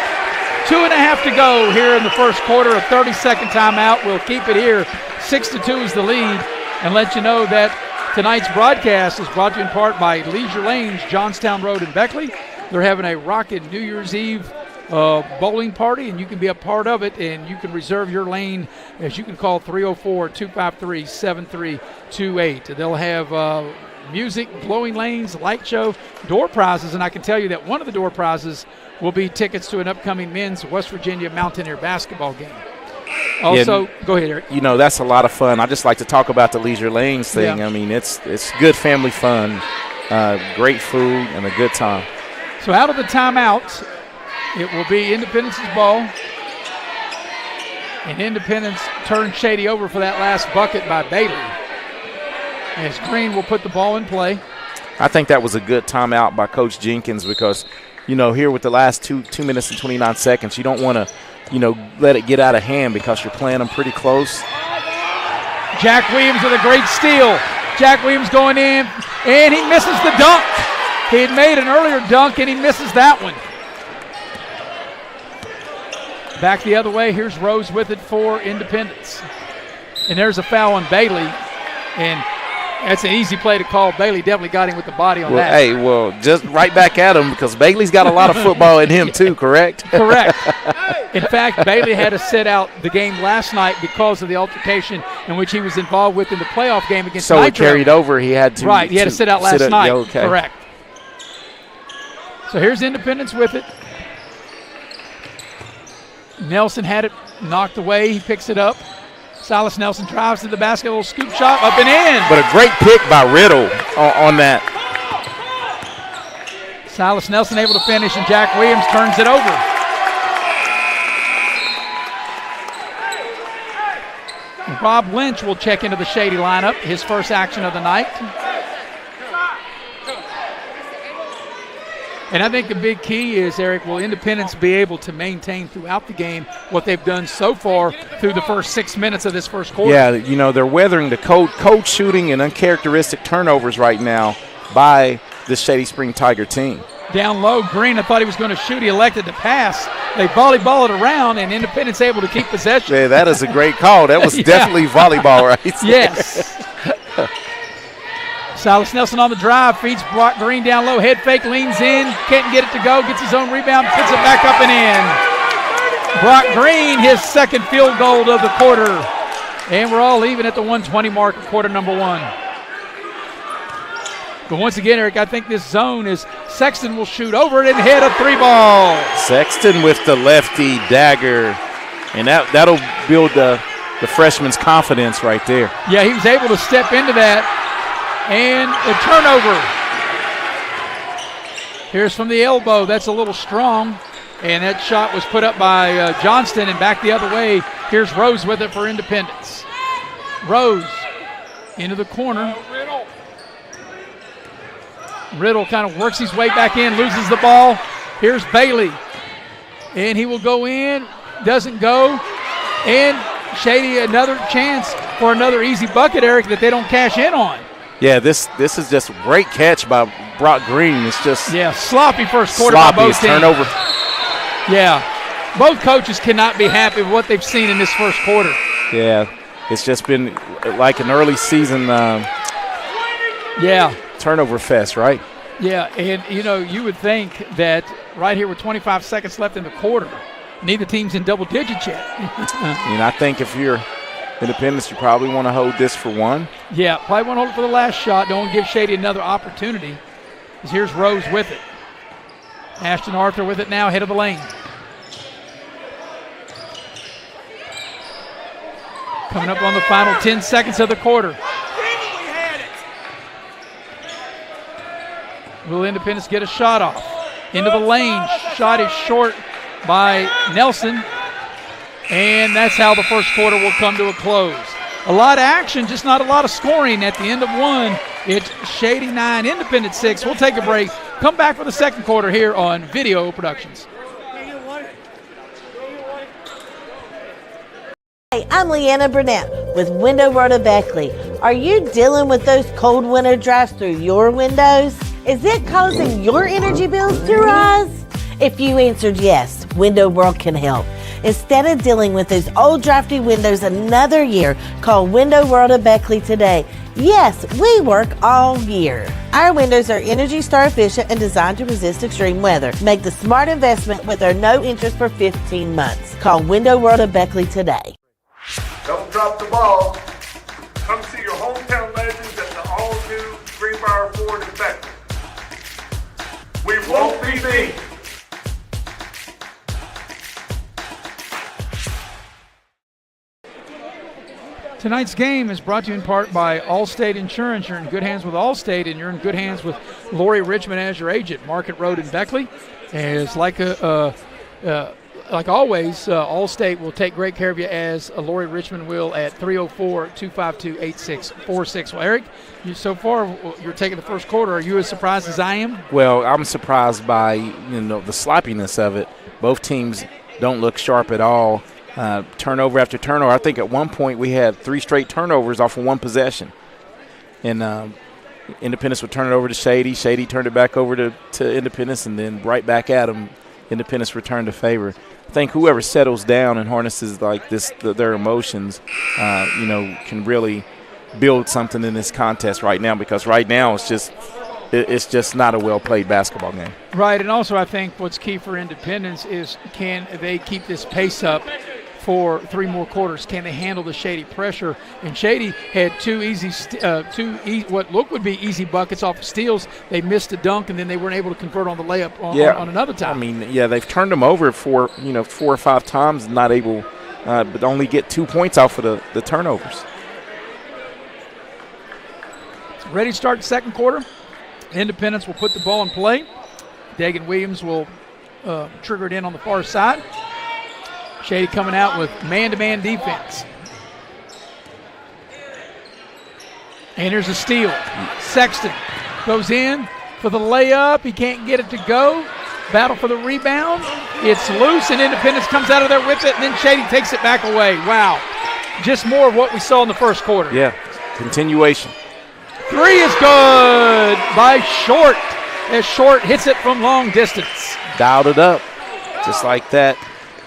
2.5 to go here in the first quarter. A 30-second timeout. We'll keep it here. 6-2 is the lead. And let you know that tonight's broadcast is brought to you in part by Leisure Lanes, Johnstown Road in Beckley. They're having a rockin' New Year's Eve bowling party, and you can be a part of it, and you can reserve your lane as you can call 304-253-7328. They'll have music, blowing lanes, light show, door prizes, and I can tell you that one of the door prizes will be tickets to an upcoming men's West Virginia Mountaineer basketball game. Also, go ahead, Eric. You know, that's a lot of fun. I just like to talk about the Leisure Lanes thing. Yeah. I mean, it's good family fun, great food, and a good time. So out of the timeout, it will be Independence's ball. And Independence turns Shady over for that last bucket by Bailey. As Green will put the ball in play. I think that was a good timeout by Coach Jenkins because, you know, here with the last 2 minutes and 29 seconds, you don't want to, you know, let it get out of hand because you're playing them pretty close. Jack Williams with a great steal. Jack Williams going in, and he misses the dunk. He had made an earlier dunk, and he misses that one. Back the other way, here's Rose with it for Independence. And there's a foul on Bailey, and that's an easy play to call. Bailey definitely got him with the body on that. Hey, well, just right back at him because Bailey's got a lot of football in him too, correct? Correct. In fact, Bailey had to sit out the game last night because of the altercation in which he was involved with in the playoff game against Nitro. So it carried over. He had to. Right, he had to sit out last night. Yeah, okay. Correct. So here's Independence with it. Nelson had it knocked away. He picks it up. Silas Nelson drives to the basket, a little scoop shot, up and in. But a great pick by Riddle on that. Silas Nelson able to finish, and Jack Williams turns it over. Rob Lynch will check into the Shady lineup, his first action of the night. And I think the big key is, Eric, will Independence be able to maintain throughout the game what they've done so far through the first 6 minutes of this first quarter? Yeah, you know, they're weathering the cold shooting and uncharacteristic turnovers right now by this Shady Spring Tiger team. Down low, Green, I thought he was going to shoot. He elected to pass. They volleyball it around, and Independence able to keep possession. Yeah, that is a great call. That was definitely volleyball right there. Yes. Silas Nelson on the drive, feeds Brock Green down low, head fake, leans in, can't get it to go, gets his own rebound, puts it back up and in. Brock Green, his second field goal of the quarter. And we're all even at the 120 mark of quarter number one. But once again, Eric, I think this zone is Sexton will shoot over it and hit a 3-ball. Sexton with the lefty dagger, and that'll build the freshman's confidence right there. Yeah, he was able to step into that. And a turnover. Here's from the elbow. That's a little strong. And that shot was put up by Johnston and back the other way. Here's Rose with it for Independence. Rose into the corner. Riddle kind of works his way back in, loses the ball. Here's Bailey. And he will go in. Doesn't go. And Shady, another chance for another easy bucket, Eric, that they don't cash in on. Yeah, this is just a great catch by Brock Green. It's just sloppy first quarter by both teams. Turnover. Yeah, both coaches cannot be happy with what they've seen in this first quarter. Yeah, it's just been like an early season turnover fest, right? Yeah, and, you would think that right here with 25 seconds left in the quarter, neither team's in double digits yet. I think if you're Independence, you probably want to hold this for one. Yeah, probably want to hold it for the last shot. Don't give Shady another opportunity. Because here's Rose with it. Ashton Arthur with it now, head of the lane. Coming up on the final 10 seconds of the quarter. Will Independence get a shot off? Into the lane. Shot is short by Nelson. And that's how the first quarter will come to a close. A lot of action, just not a lot of scoring at the end of one. It's Shady 9, Independence 6. We'll take a break. Come back for the second quarter here on Video Productions. Hey, I'm Leanna Burnett with Window Rota Beckley. Are you dealing with those cold winter drafts through your windows? Is it causing your energy bills to rise? If you answered yes, Window World can help. Instead of dealing with those old drafty windows another year, call Window World of Beckley today. Yes, we work all year. Our windows are Energy Star efficient and designed to resist extreme weather. Make the smart investment with our no interest for 15 months. Call Window World of Beckley today. Don't drop the ball. Come see your hometown legends at the all-new Greenbrier Ford in Beckley. We won't be beat. Tonight's game is brought to you in part by Allstate Insurance. You're in good hands with Allstate, and you're in good hands with Lori Richmond as your agent. Market Road in Beckley. It's like always, Allstate will take great care of you, as Lori Richmond will, at 304-252-8646. Well, Eric, so far you're taking the first quarter. Are you as surprised as I am? Well, I'm surprised by the sloppiness of it. Both teams don't look sharp at all. Turnover after turnover. I think at one point we had 3 straight turnovers off of one possession. And Independence would turn it over to Shady. Shady turned it back over to Independence, and then right back at them, Independence returned the favor. I think whoever settles down and harnesses like this, their emotions, can really build something in this contest right now, because right now it's just not a well-played basketball game. Right, and also I think what's key for Independence is, can they keep this pace up for 3 more quarters? Can they handle the Shady pressure? And Shady had two what looked would be easy buckets off of steals. They missed a dunk, and then they weren't able to convert on the layup on another time. I mean, they've turned them over 4 or 5 times, not able, but only get 2 points off of the turnovers. Ready to start the second quarter. Independence will put the ball in play. Dagan Williams will trigger it in on the far side. Shady coming out with man-to-man defense. And here's a steal. Sexton goes in for the layup. He can't get it to go. Battle for the rebound. It's loose, and Independence comes out of there with it, and then Shady takes it back away. Wow. Just more of what we saw in the first quarter. Yeah, continuation. 3 is good by Short, as Short hits it from long distance. Dialed it up just like that.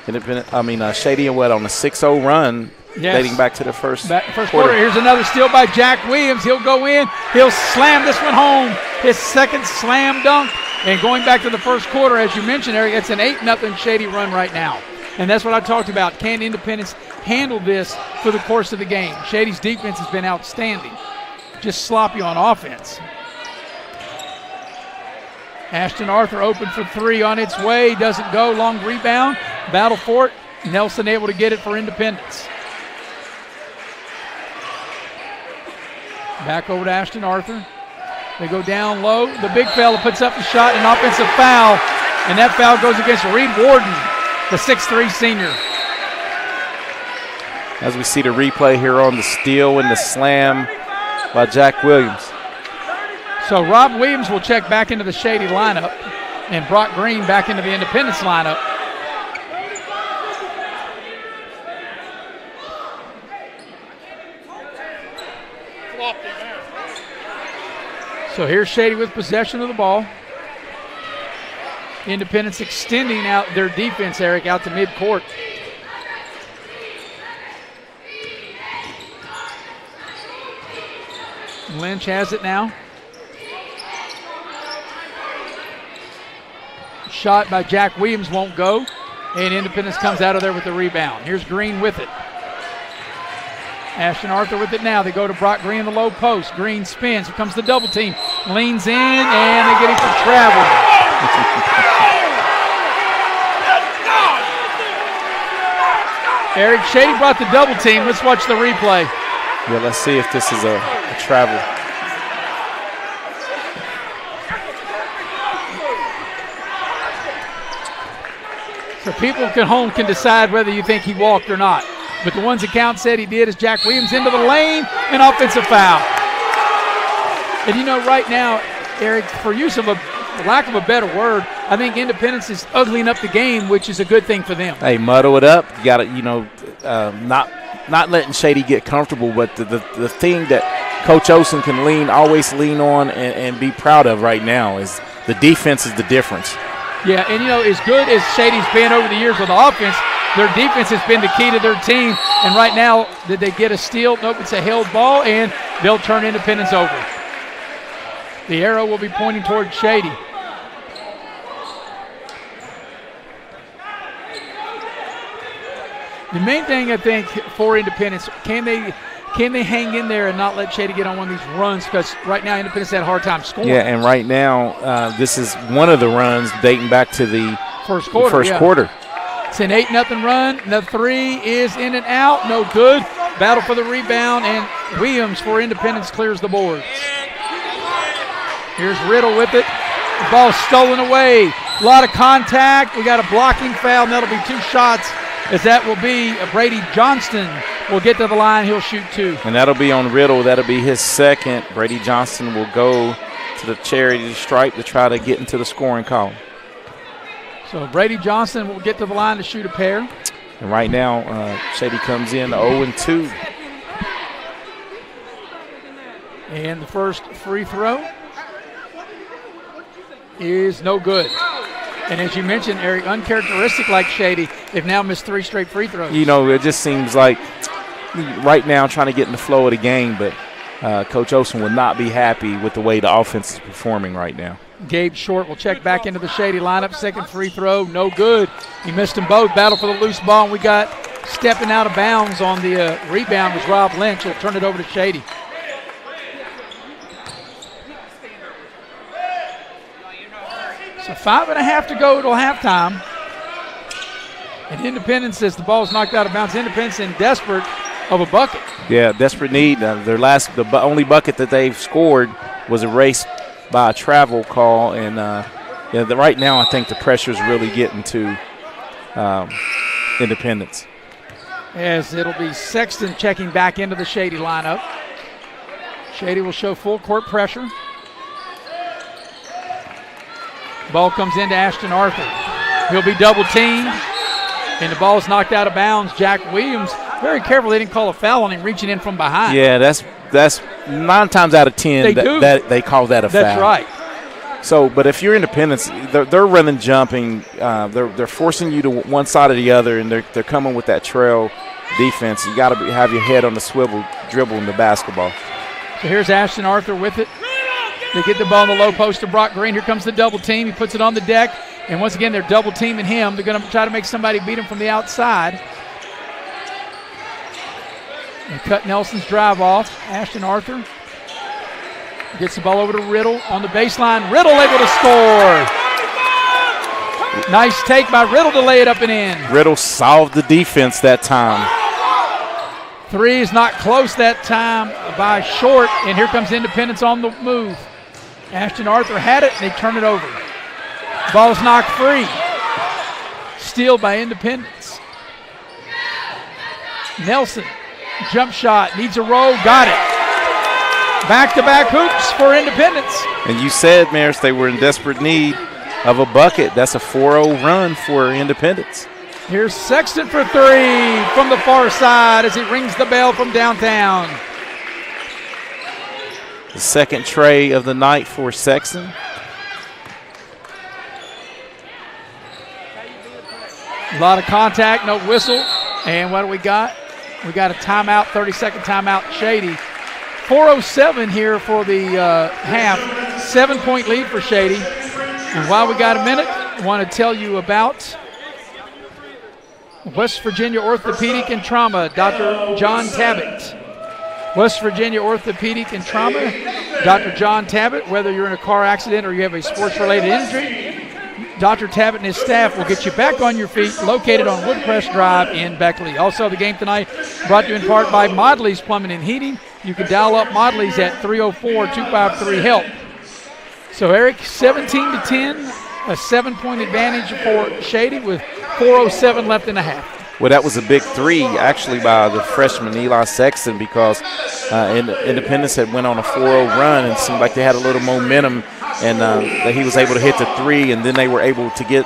Shady and on a 6-0 run, dating back to the first quarter. Here's another steal by Jack Williams. He'll go in. He'll slam this one home. His second slam dunk. And going back to the first quarter, as you mentioned, Eric, it's an 8-0 Shady run right now. And that's what I talked about. Can Independence handle this for the course of the game? Shady's defense has been outstanding. Just sloppy on offense. Ashton Arthur open for 3 on its way. Doesn't go. Long rebound. Battle for it. Nelson able to get it for Independence. Back over to Ashton Arthur. They go down low. The big fella puts up the shot, an offensive foul. And that foul goes against Reed Warden, the 6'3 senior. As we see the replay here on the steal and the slam by Jack Williams. So Rob Williams will check back into the Shady lineup, and Brock Green back into the Independence lineup. So here's Shady with possession of the ball. Independence extending out their defense, Eric, out to midcourt. Lynch has it now. Shot by Jack Williams won't go, and Independence comes out of there with the rebound. Here's Green with it. Ashton Arthur with it now. They go to Brock Green in the low post. Green spins. Here comes the double team. Leans in, and they get him for travel. Eric Shady brought the double team. Let's watch the replay. Yeah, let's see if this is a travel. So people at home can decide whether you think he walked or not. But the ones that count said he did is Jack Williams into the lane, an offensive foul. And you know, right now, Eric, for use of a lack of a better word, I think Independence is uglying up the game, which is a good thing for them. Hey, muddle it up. You got to, not letting Shady get comfortable, but the thing that Coach Olsen can always lean on and be proud of right now is the defense is the difference. Yeah, and as good as Shady's been over the years with the offense, their defense has been the key to their team. And right now, did they get a steal? Nope, it's a held ball, and they'll turn Independence over. The arrow will be pointing toward Shady. The main thing I think for Independence, can they hang in there and not let Shady get on one of these runs? Because right now Independence had a hard time scoring. Yeah, and right now this is one of the runs dating back to the first quarter. It's an 8-0 run. The three is in and out. No good. Battle for the rebound, and Williams for Independence clears the boards. Here's Riddle with it. The ball stolen away. A lot of contact. We got a blocking foul, and that'll be 2 shots, as that will be Brady Johnston will get to the line. He'll shoot 2. And that'll be on Riddle. That'll be his second. Brady Johnston will go to the charity stripe to try to get into the scoring column. So Brady Johnston will get to the line to shoot a pair. And right now, Shady comes in 0-2. And the first free throw is no good. And as you mentioned, Eric, uncharacteristic like Shady, they've now missed 3 straight free throws. It just seems like right now trying to get in the flow of the game, but Coach Olsen will not be happy with the way the offense is performing right now. Gabe Short will check back into the Shady lineup. Second free throw, no good. He missed them both. Battle for the loose ball, and we got stepping out of bounds on the rebound was Rob Lynch. He'll turn it over to Shady. So 5.5 to go till halftime. And Independence, as the ball's knocked out of bounds, Independence in desperate of a bucket. Yeah, desperate need. The only bucket that they've scored was erased by a travel call, and right now I think the pressure is really getting to Independence. As it'll be Sexton checking back into the Shady lineup. Shady will show full court pressure. Ball comes into Ashton Arthur. He'll be double teamed, and the ball's knocked out of bounds. Jack Williams, very careful, they didn't call a foul on him reaching in from behind. Yeah, that's 9 times out of 10 that they call that a foul. That's right. So, but if you're Independence, they're running, jumping, they're forcing you to one side or the other, and they're coming with that trail defense. You got to have your head on the swivel, dribbling the basketball. So here's Ashton Arthur with it. They get the ball in the low post to Brock Green. Here comes the double team. He puts it on the deck, and once again they're double teaming him. They're going to try to make somebody beat him from the outside. And cut Nelson's drive off. Ashton Arthur gets the ball over to Riddle on the baseline. Riddle able to score. Nice take by Riddle to lay it up and in. Riddle solved the defense that time. 3 is not close that time by Short, and here comes Independence on the move. Ashton Arthur had it, and they turn it over. Ball's knocked free. Steal by Independence. Nelson, jump shot, needs a roll, got it. Back-to-back hoops for Independence. And you said, Maris, they were in desperate need of a bucket. That's a 4-0 run for Independence. Here's Sexton for 3 from the far side as he rings the bell from downtown. The second tray of the night for Sexton. A lot of contact, no whistle. And what do we got? We got a timeout, 30-second timeout, Shady. 4:07 here for the half. 7-point lead for Shady. And while we got a minute, I want to tell you about West Virginia Orthopedic and Trauma, Dr. John Tabbitt. West Virginia Orthopedic and Trauma, Dr. John Tabbitt. Whether you're in a car accident or you have a sports-related injury, Dr. Tabbitt and his staff will get you back on your feet, located on Woodcrest Drive in Beckley. Also, the game tonight brought to you in part by Modley's Plumbing and Heating. You can dial up Modley's at 304-253-HELP. So, Eric, 17-10, a 7-point advantage for Shady with 4:07 left in the half. Well, that was a big three, actually, by the freshman Eli Sexton, because Independence had went on a 4-0 run and seemed like they had a little momentum, and that he was able to hit the three, and then they were able to get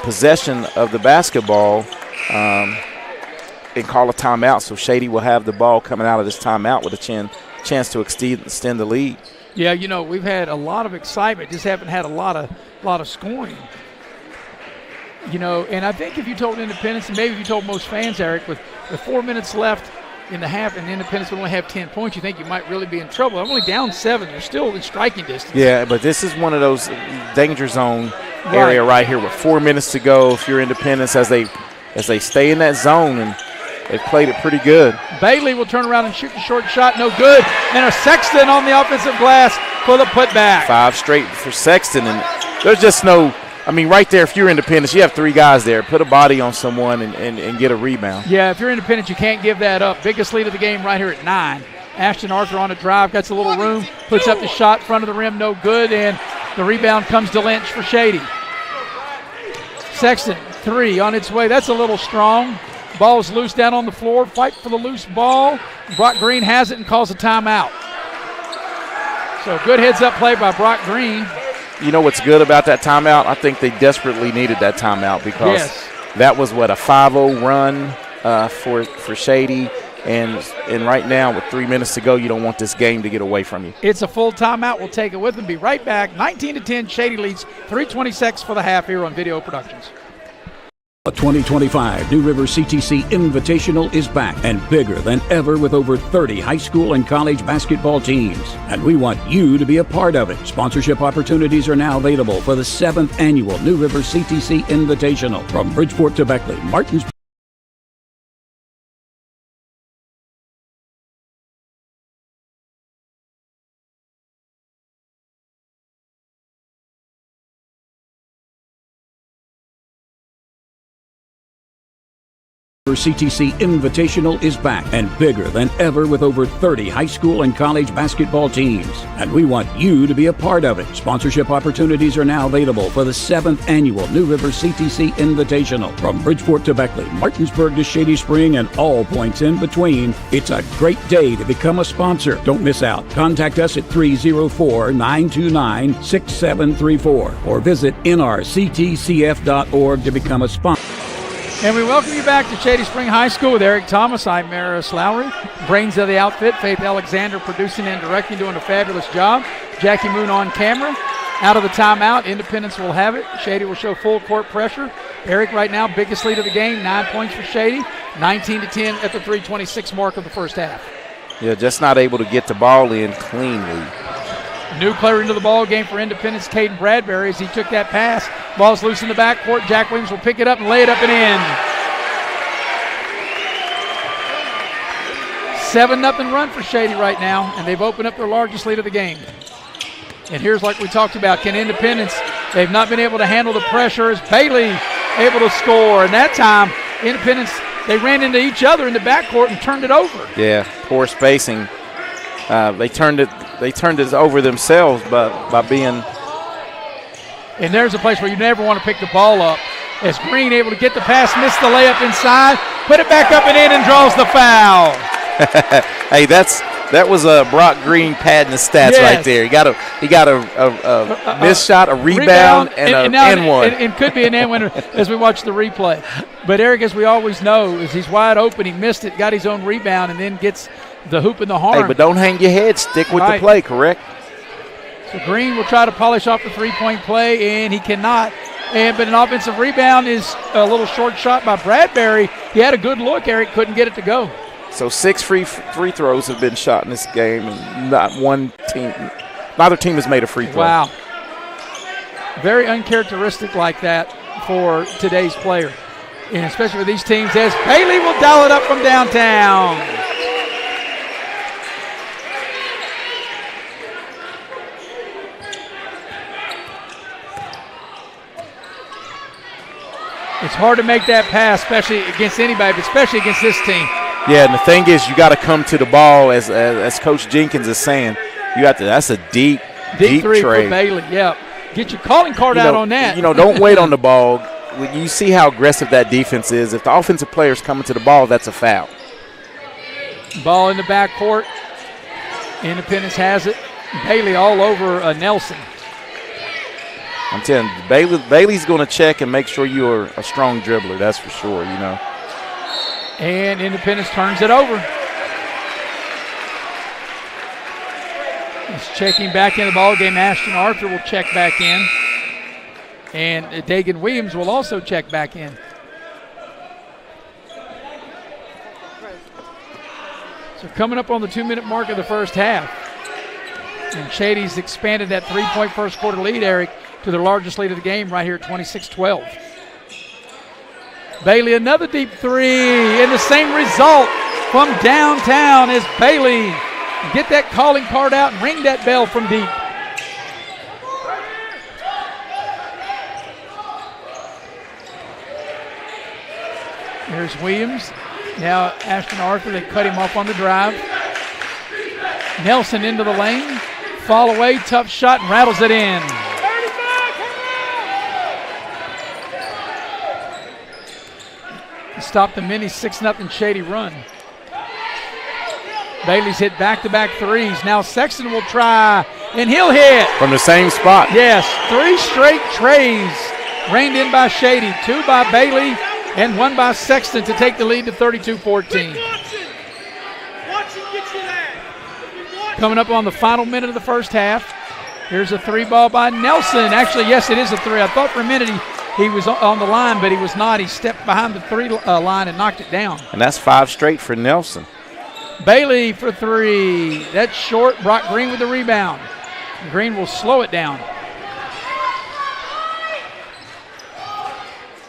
possession of the basketball and call a timeout. So Shady will have the ball coming out of this timeout with a chance to extend the lead. Yeah, you know, we've had a lot of excitement, just haven't had a lot of scoring. You know, and I think if you told Independence, and maybe if you told most fans, Eric, with 4 minutes left in the half and Independence would only have 10 points, you think you might really be in trouble. I'm only down 7. They're still in striking distance. Yeah, but this is one of those danger zone area right here with 4 minutes to go if you're Independence as they stay in that zone, and they've played it pretty good. Bailey will turn around and shoot the short shot. No good. And a Sexton on the offensive glass for the putback. 5 straight for Sexton, and there's just no – I mean, right there, if you're Independence, you have 3 guys there. Put a body on someone and get a rebound. Yeah, if you're Independence, you can't give that up. Biggest lead of the game right here at 9. Ashton Arthur on a drive, gets a little room, puts up the shot, front of the rim, no good, and the rebound comes to Lynch for Shady. Sexton, 3 on its way. That's a little strong. Ball's loose down on the floor. Fight for the loose ball. Brock Green has it and calls a timeout. So good heads-up play by Brock Green. You know what's good about that timeout? I think they desperately needed that timeout because that was, a 5-0 run for Shady. And right now, with 3 minutes to go, you don't want this game to get away from you. It's a full timeout. We'll take it with them. Be right back. 19-10, Shady leads 3:26 for the half here on Video Productions. The 2025 New River CTC Invitational is back and bigger than ever with over 30 high school and college basketball teams. And we want you to be a part of it. Sponsorship opportunities are now available for the 7th annual New River CTC Invitational. From Bridgeport to Beckley, Martinsburg. CTC Invitational is back and bigger than ever with over 30 high school and college basketball teams. And we want you to be a part of it. Sponsorship opportunities are now available for the 7th annual New River CTC Invitational. From Bridgeport to Beckley, Martinsburg to Shady Spring, and all points in between, it's a great day to become a sponsor. Don't miss out. Contact us at 304-929-6734 or visit nrctcf.org to become a sponsor. And we welcome you back to Shady Spring High School with Eric Thomas. I'm Maris Lowry. Brains of the outfit, Faith Alexander producing and directing, doing a fabulous job. Jackie Moon on camera. Out of the timeout, Independence will have it. Shady will show full court pressure. Eric right now, biggest lead of the game, 9 points for Shady. 19-10 at the 3:26 mark of the first half. Yeah, just not able to get the ball in cleanly. New player into the ball game for Independence, Caden Bradbury, as he took that pass. Ball's loose in the backcourt. Jack Williams will pick it up and lay it up and in. 7-0 run for Shady right now, and they've opened up their largest lead of the game. And here's, like we talked about, can Independence, they've not been able to handle the pressure as Bailey able to score. And that time, Independence, they ran into each other in the backcourt and turned it over. Yeah, poor spacing. They turned it over themselves by being. And there's a place where you never want to pick the ball up. As Green able to get the pass, missed the layup inside, put it back up and in, and draws the foul. Hey, that was a Brock Green padding the stats right there. He got a missed shot, a rebound, and one. It could be an and one as we watch the replay. But Eric, as we always know, is he's wide open. He missed it, got his own rebound, and then gets the hoop in the horn. Hey, but don't hang your head. Stick with the play, correct? So Green will try to polish off the three-point play, and he cannot. But an offensive rebound is a little short shot by Bradbury. He had a good look, Eric, couldn't get it to go. So 6 free throws have been shot in this game, and neither team has made a free throw. Wow. Very uncharacteristic like that for today's player, and especially with these teams, as Bailey will dial it up from downtown. It's hard to make that pass, especially against anybody, but especially against this team. Yeah, and the thing is, you got to come to the ball, as Coach Jenkins is saying. You have to. That's a deep three tray for Bailey. Yeah, get your calling card out on that. Don't wait on the ball. You see how aggressive that defense is. If the offensive player's coming to the ball, that's a foul. Ball in the backcourt. Independence has it. Bailey all over Nelson. I'm telling you, Bailey's going to check and make sure you are a strong dribbler. That's for sure. And Independence turns it over. He's checking back in the ball game. Ashton Arthur will check back in. And Dagan Williams will also check back in. So coming up on the 2-minute mark of the first half. And Shady's expanded that 3-point first quarter lead, Eric, to their largest lead of the game right here at 26-12. Bailey, another deep three, and the same result from downtown as Bailey get that calling card out and ring that bell from deep. Here's Williams. Now Ashton Arthur, they cut him off on the drive. Nelson into the lane. Fall away, tough shot, and rattles it in. Stop the mini 6-0 Shady run. Bailey's hit back-to-back threes. Now Sexton will try, and he'll hit. From the same spot. Yes, 3 straight trays reined in by Shady, 2 by Bailey, and 1 by Sexton to take the lead to 32-14. Coming up on the final minute of the first half. Here's a 3 ball by Nelson. Actually, yes, it is a 3. I thought for a minute he was on the line, but he was not. He stepped behind the 3 line and knocked it down. And that's 5 straight for Nelson. Bailey for 3. That's short. Brock Green with the rebound. Green will slow it down.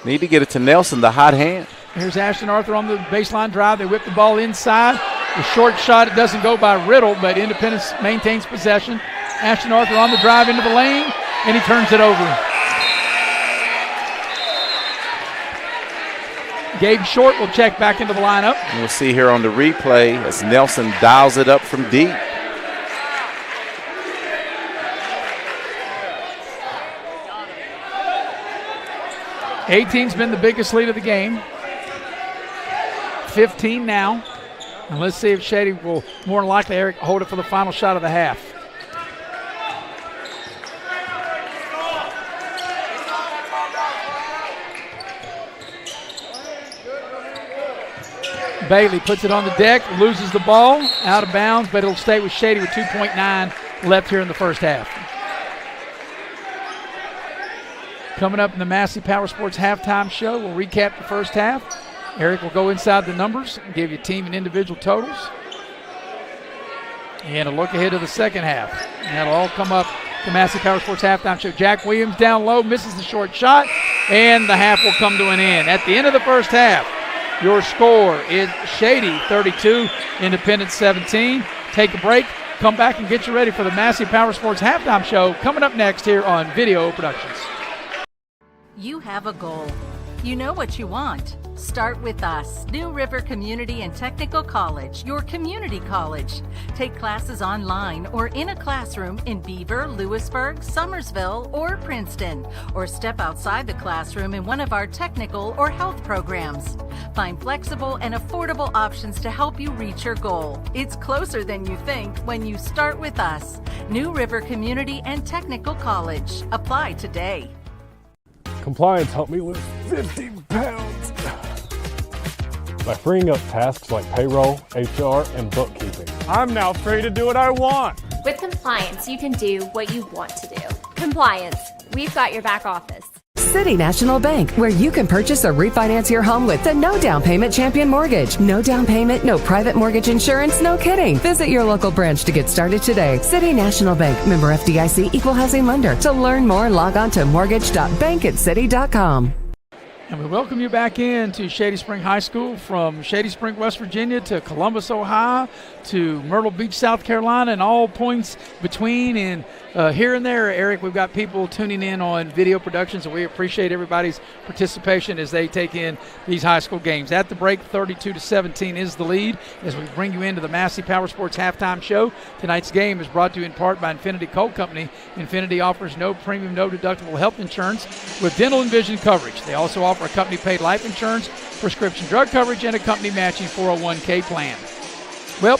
Need to get it to Nelson, the hot hand. Here's Ashton Arthur on the baseline drive. They whip the ball inside. The short shot, it doesn't go by Riddle, but Independence maintains possession. Ashton Arthur on the drive into the lane, and he turns it over. Gabe Short will check back into the lineup. And we'll see here on the replay as Nelson dials it up from deep. '18's been the biggest lead of the game. 15 now. And let's see if Shady will more than likely, Eric, hold it for the final shot of the half. Bailey puts it on the deck, loses the ball, out of bounds, but it'll stay with Shady with 2.9 left here in the first half. Coming up in the Massey Power Sports halftime show, we'll recap the first half. Eric will go inside the numbers and give you team and individual totals. And a look ahead to the second half. And that'll all come up the Massey Power Sports halftime show. Jack Williams down low, misses the short shot, and the half will come to an end. At the end of the first half, your score is Shady 32, Independence 17. Take a break, come back and get you ready for the Massey Power Sports halftime show coming up next here on Video Productions. You have a goal. You know what you want. Start with us. New River Community and Technical College, your community college. Take classes online or in a classroom in Beaver, Lewisburg, Summersville, or Princeton. Or step outside the classroom in one of our technical or health programs. Find flexible and affordable options to help you reach your goal. It's closer than you think when you start with us. New River Community and Technical College. Apply today. Compliance helped me lose 15 pounds by freeing up tasks like payroll, HR, and bookkeeping. I'm now free to do what I want. With compliance, you can do what you want to do. Compliance, we've got your back office. City National Bank, where you can purchase or refinance your home with the no down payment champion mortgage. No down payment, no private mortgage insurance, no kidding. Visit your local branch to get started today. City National Bank, member FDIC, equal housing lender. To learn more, log on to mortgage.bankatcity.com. And we welcome you back in to Shady Spring High School, from Shady Spring, West Virginia, to Columbus, Ohio, to Myrtle Beach, South Carolina, and all points between. And here and there, Eric, we've got people tuning in on video productions, and we appreciate everybody's participation as they take in these high school games. At the break, 32-17 is the lead as we bring you into the Massey Power Sports halftime show. Tonight's game is brought to you in part by Infinity Coal Company. Infinity offers no premium, no deductible health insurance with dental and vision coverage. They also offer a company-paid life insurance, prescription drug coverage, and a company-matching 401k plan. Well,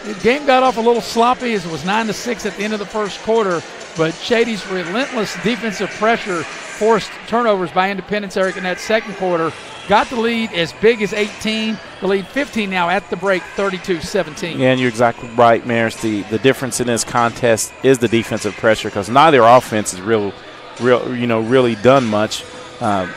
the game got off a little sloppy as it was 9-6 at the end of the first quarter, but Shady's relentless defensive pressure forced turnovers by Independence, Eric, in that second quarter. Got the lead as big as 18, the lead 15 now at the break, 32-17. Yeah, and you're exactly right, Maris. The difference in this contest is the defensive pressure, because neither offense has really done much.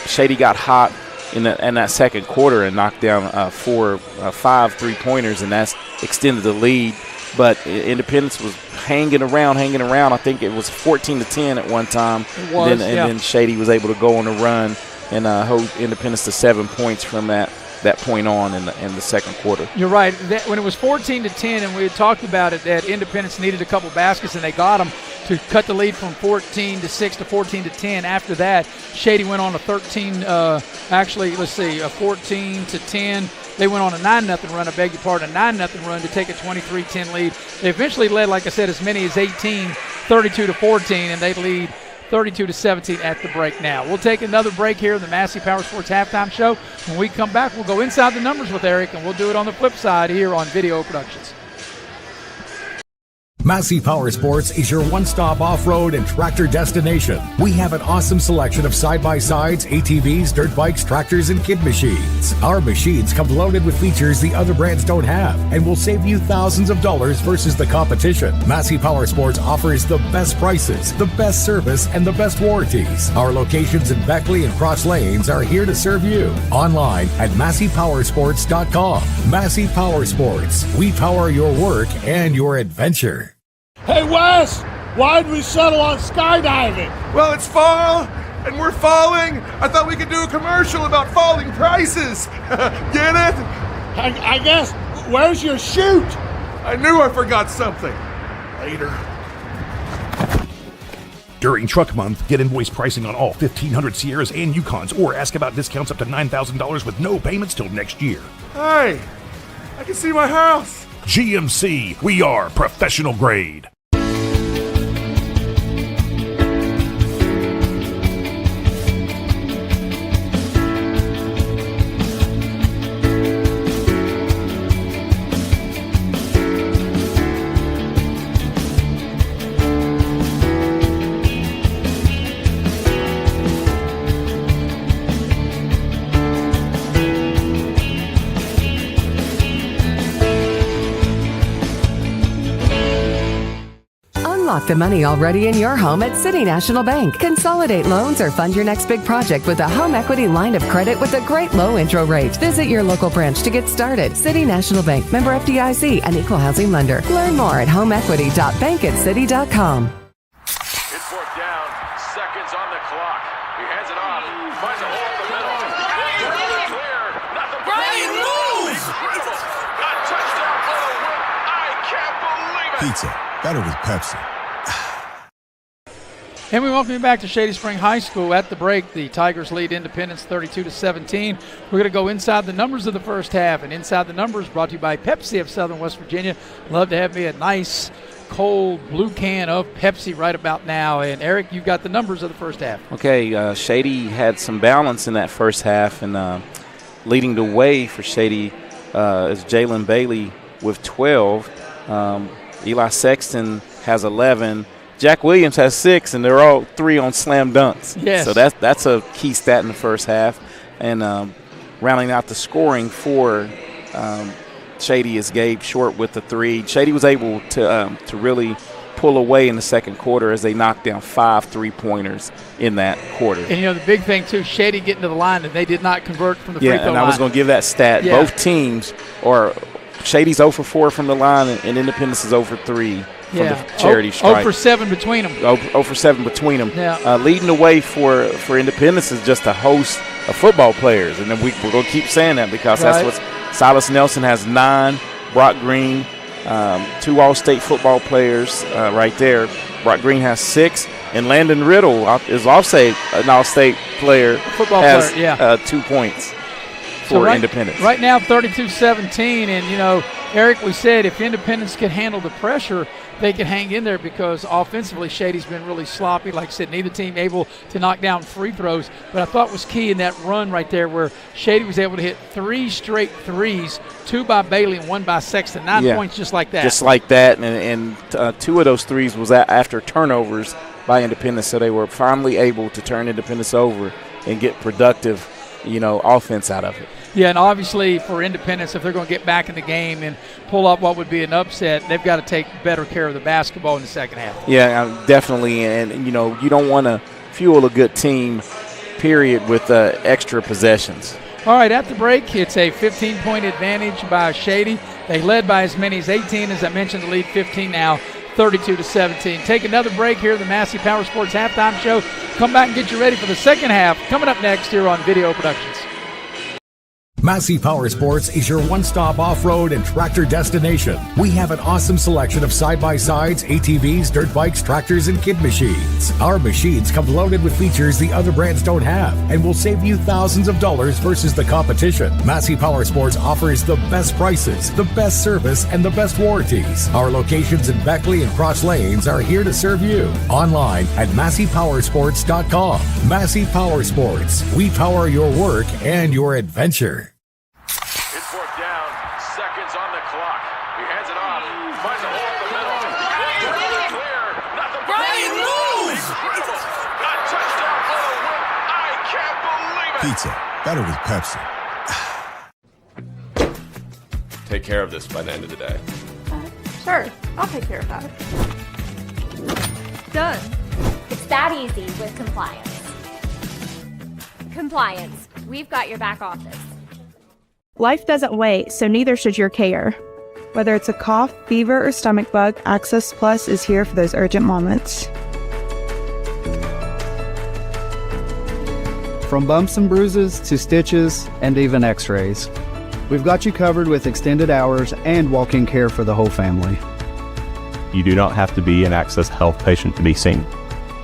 Shady got hot in that second quarter and knocked down 5 3-pointers, and that's extended the lead. But Independence was hanging around. I think it was 14-10 at one time. It was, then Shady was able to go on a run and hold Independence to 7 points from that point on in the second quarter. You're right. When it was 14-10, and we had talked about it, that Independence needed a couple baskets, and they got them to cut the lead from 14-6 to 14-10. After that, Shady went on a 14-10. They went on a 9-0 run, a 9-0 run to take a 23-10 lead. They eventually led, like I said, as many as 18, 32-14, and they lead 32-17 at the break now. We'll take another break here in the Massey Power Sports halftime show. When we come back, we'll go inside the numbers with Eric, and we'll do it on the flip side here on Video Productions. Massey Power Sports is your one-stop off-road and tractor destination. We have an awesome selection of side-by-sides, ATVs, dirt bikes, tractors, and kid machines. Our machines come loaded with features the other brands don't have and will save you thousands of dollars versus the competition. Massey Power Sports offers the best prices, the best service, and the best warranties. Our locations in Beckley and Cross Lanes are here to serve you. Online at MasseyPowersports.com. Massey Power Sports. We power your work and your adventure. Hey, Wes, why'd we settle on skydiving? Well, it's fall, and we're falling. I thought we could do a commercial about falling prices. Get it? I guess. Where's your chute? I knew I forgot something. Later. During Truck Month, get invoice pricing on all 1,500 Sierras and Yukons, or ask about discounts up to $9,000 with no payments till next year. Hey, I can see my house. GMC, we are professional grade. Unlock the money already in your home at City National Bank. Consolidate loans or fund your next big project with a home equity line of credit with a great low intro rate. Visit your local branch to get started. City National Bank, member FDIC, and equal housing lender. Learn more at homeequity.bankatcity.com. It's fourth down, seconds on the clock. He hands it off, finds a hole in the middle. Clear, nothing but move! Incredible! A touchdown for the win. I can't believe it! Pizza, better with Pepsi. And we welcome you back to Shady Spring High School. At the break, the Tigers lead Independence 32-17. We're going to go inside the numbers of the first half. And inside the numbers brought to you by Pepsi of Southern West Virginia. Love to have me a nice, cold blue can of Pepsi right about now. And, Eric, you've got the numbers of the first half. Okay, Shady had some balance in that first half. And leading the way for Shady is Jalen Bailey with 12. Eli Sexton has 11. Jack Williams has 6, and they're all 3 on slam dunks. Yes. So that's a key stat in the first half. And rounding out the scoring for Shady is Gabe Short with the 3. Shady was able to really pull away in the second quarter as they knocked down 5 3-pointers in that quarter. And, the big thing, too, Shady getting to the line, and they did not convert from the free throw line. Yeah, and I was going to give that stat. Yeah. Both teams are – Shady's 0 for 4 from the line, and Independence is 0 for 3 from the charity strike. 0 for 7 between them. 0 for 7 between them. Yeah. Leading the way for Independence is just a host of football players, and then we're going to keep saying that because that's what Silas Nelson has 9, Brock Green, 2 All-State football players right there. Brock Green has 6, and Landon Riddle is also an All-State player. Football has, player, yeah. 2 points for Independence. Right now, 32-17, and, Eric, we said if Independence can handle the pressure, they can hang in there because offensively Shady's been really sloppy. Like I said, neither team able to knock down free throws. But I thought was key in that run right there where Shady was able to hit 3 straight threes, 2 by Bailey and 1 by Sexton. 9 points just like that. Just like that, and 2 of those threes was after turnovers by Independence, so they were finally able to turn Independence over and get productive, offense out of it. Yeah, and obviously for Independence, if they're going to get back in the game and pull up what would be an upset, they've got to take better care of the basketball in the second half. Yeah, definitely. And, you don't want to fuel a good team, period, with extra possessions. All right, at the break, it's a 15-point advantage by Shady. They led by as many as 18. As I mentioned, the lead 15 now, 32-17. Take another break here, the Massey Power Sports Halftime Show. Come back and get you ready for the second half. Coming up next here on Video Productions. Massey Power Sports is your one-stop off-road and tractor destination. We have an awesome selection of side-by-sides, ATVs, dirt bikes, tractors, and kid machines. Our machines come loaded with features the other brands don't have and will save you thousands of dollars versus the competition. Massey Power Sports offers the best prices, the best service, and the best warranties. Our locations in Beckley and Cross Lanes are here to serve you. Online at MasseyPowersports.com. Massey Power Sports. We power your work and your adventure. On the clock. He hands it off. Finds a hole in the middle. Clear. Nothing but Brian moves! Incredible. A touchdown for the win. I can't believe it. Pizza. Better with Pepsi. Take care of this by the end of the day. Sure. I'll take care of that. Done. It's that easy with compliance. Compliance. We've got your back office. Life doesn't wait, so neither should your care. Whether it's a cough, fever, or stomach bug, Access Plus is here for those urgent moments. From bumps and bruises to stitches and even x-rays, we've got you covered with extended hours and walk-in care for the whole family. You do not have to be an Access Health patient to be seen.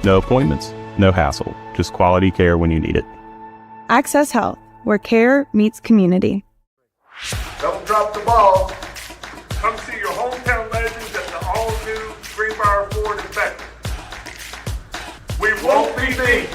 No appointments, no hassle, just quality care when you need it. Access Health, where care meets community. Don't drop the ball. Come see your hometown legends at the all-new Greenbrier Ford in Beckley. We won't be beat.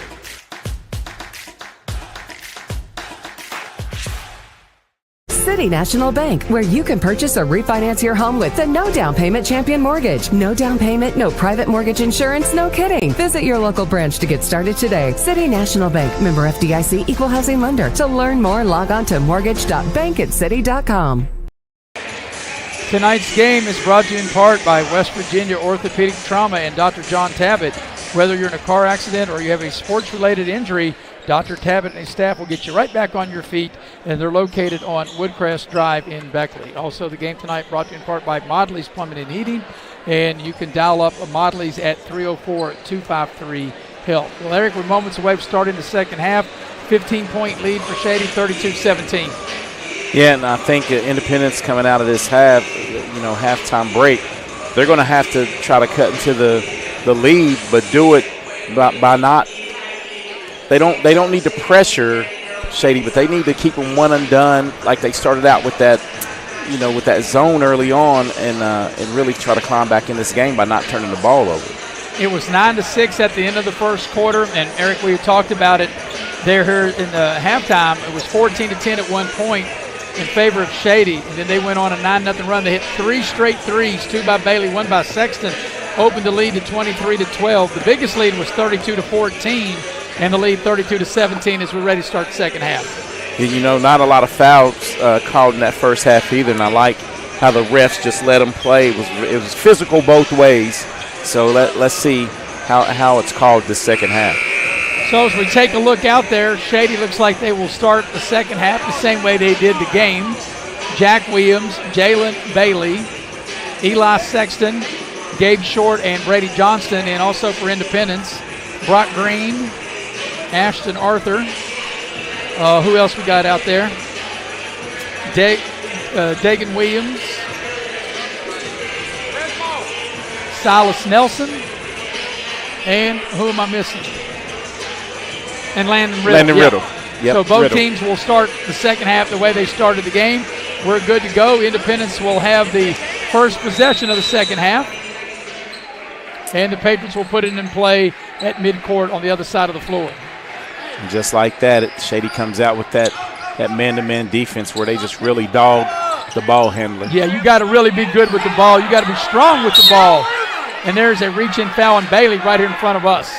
City National Bank, where you can purchase or refinance your home with the no down payment champion mortgage. No down payment, no private mortgage insurance, no kidding. Visit your local branch to get started today. City National Bank, member FDIC, equal housing lender. To learn more, log on to mortgage.bankatcity.com. Tonight's game is brought to you in part by West Virginia Orthopedic Trauma and Dr. John Tabbitt. Whether you're in a car accident or you have a sports-related injury, Dr. Tabbitt and his staff will get you right back on your feet, and they're located on Woodcrest Drive in Beckley. Also, the game tonight brought to you in part by Modley's Plumbing and Heating, and you can dial up Modley's at 304-253-HELP. Well, Eric, we're moments away from starting the second half. 15-point lead for Shady, 32-17. Yeah, and I think Independence coming out of this halftime break, they're going to have to try to cut into the lead, but do it by not. They don't need to pressure Shady, but they need to keep them one and done, like they started out with that, with that zone early on, and really try to climb back in this game by not turning the ball over. It was 9-6 at the end of the first quarter, and Eric, we talked about it there here in the halftime. It was 14-10 at one point in favor of Shady, and then they went on a 9-0 run. They hit 3 straight threes, 2 by Bailey, 1 by Sexton, opened the lead to 23-12. The biggest lead was 32-14. And the lead 32-17 as we're ready to start the second half. And, not a lot of fouls called in that first half either, and I like how the refs just let them play. It was physical both ways, So let's see how it's called this second half. So as we take a look out there, Shady looks like they will start the second half the same way they did the game. Jack Williams, Jalen Bailey, Eli Sexton, Gabe Short, and Brady Johnston. And also for Independence, Brock Green, Ashton Arthur. Who else we got out there? Dagan Williams, Silas Nelson, and who am I missing? And Landon Riddle. Yep, so both Riddle. teams will start the second half the way they started the game. We're good to go. Independence will have the first possession of the second half. And the Patriots will put it in play at midcourt on the other side of the floor. And just like that, Shady comes out with that man-to-man defense where they just really dog the ball handler. Yeah, you got to really be good with the ball. You got to be strong with the ball. And there's a reach-in foul on Bailey right here in front of us.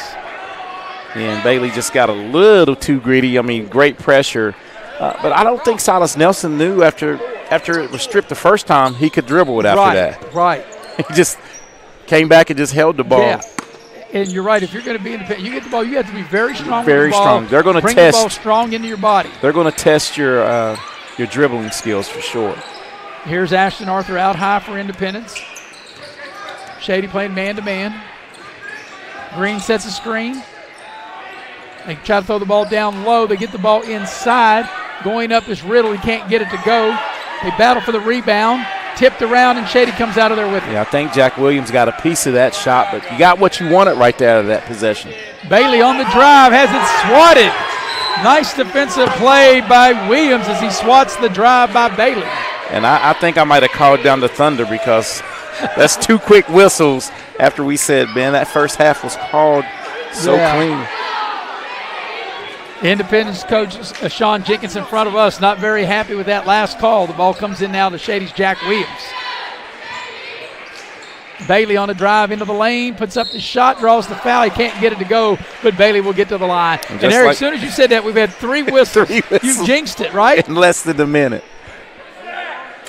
Yeah, and Bailey just got a little too greedy. I mean, great pressure. But I don't think Silas Nelson knew after it was stripped the first time he could dribble it after that. Right. He just came back and just held the ball. Yeah. And you're right. If you're going to be independent, you get the ball, you have to be very strong Very with the ball. strong. They're going to bring test the ball strong into your body. They're going to test your dribbling skills for sure. Here's Ashton Arthur out high for Independence. Shady playing man-to-man. Green sets a screen. They try to throw the ball down low. They get the ball inside. Going up is Riddle. He can't get it to go. They battle for the rebound. Tipped around, and Shady comes out of there with it. Yeah, I think Jack Williams got a piece of that shot, but you got what you wanted right there out of that possession. Bailey on the drive, has it swatted. Nice defensive play by Williams as he swats the drive by Bailey. And I think I might have called down the Thunder because that's 2 quick whistles after we said, man, that first half was called so clean. Independence coach Sean Jenkins in front of us, not very happy with that last call. The ball comes in now to Shady's Jack Williams. Bailey on a drive into the lane, puts up the shot, draws the foul. He can't get it to go, but Bailey will get to the line. And Eric, as soon as you said that, we've had 3 whistles. You jinxed it, right? In less than a minute.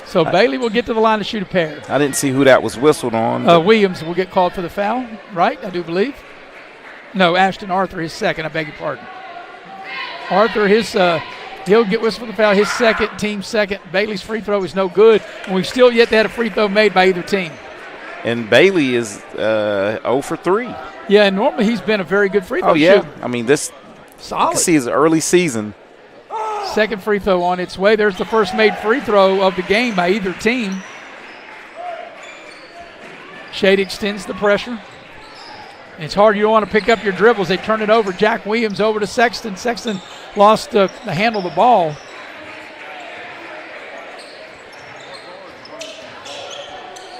So Bailey will get to the line to shoot a pair. I didn't see who that was whistled on. Williams will get called for the foul, right? I do believe. No, Ashton Arthur, his second. I beg your pardon. Arthur, he'll get whistled for the foul, his second, team second. Bailey's free throw is no good, and we've still yet to have a free throw made by either team. And Bailey is 0 for 3. Yeah, and normally he's been a very good free throw shooter. shooter. I mean, this solid. You can see his early season. Second free throw on its way. There's the first made free throw of the game by either team. Shady extends the pressure. It's hard. You don't want to pick up your dribbles. They turn it over. Jack Williams over to Sexton. Sexton lost the handle of the ball.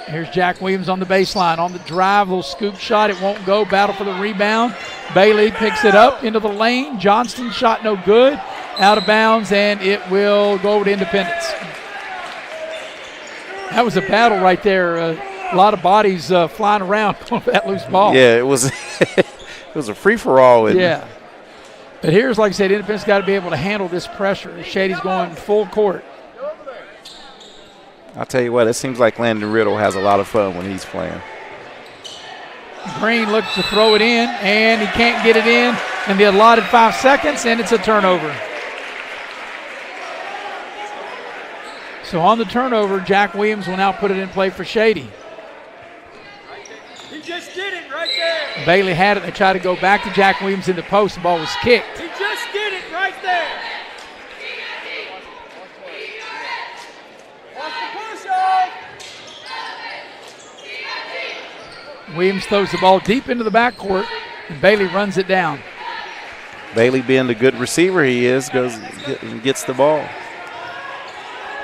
Here's Jack Williams on the baseline. On the drive, little scoop shot. It won't go. Battle for the rebound. Bailey picks it up into the lane. Johnston shot no good. Out of bounds, and it will go over to Independence. That was a battle right there. A lot of bodies flying around on that loose ball. Yeah, it was it was a free-for-all. Yeah. But here's, like I said, Independence got to be able to handle this pressure. Shady's going full court. I'll tell you what, it seems like Landon Riddle has a lot of fun when he's playing. Green looks to throw it in, and he can't get it in in the allotted 5 seconds, and it's a turnover. So on the turnover, Jack Williams will now put it in play for Shady. He just did it right there. Bailey had it. They tried to go back to Jack Williams in the post. The ball was kicked. He just did it right there. Watch the push-off. Williams throws the ball deep into the backcourt, and Bailey runs it down. Bailey, being the good receiver he is, goes and gets the ball.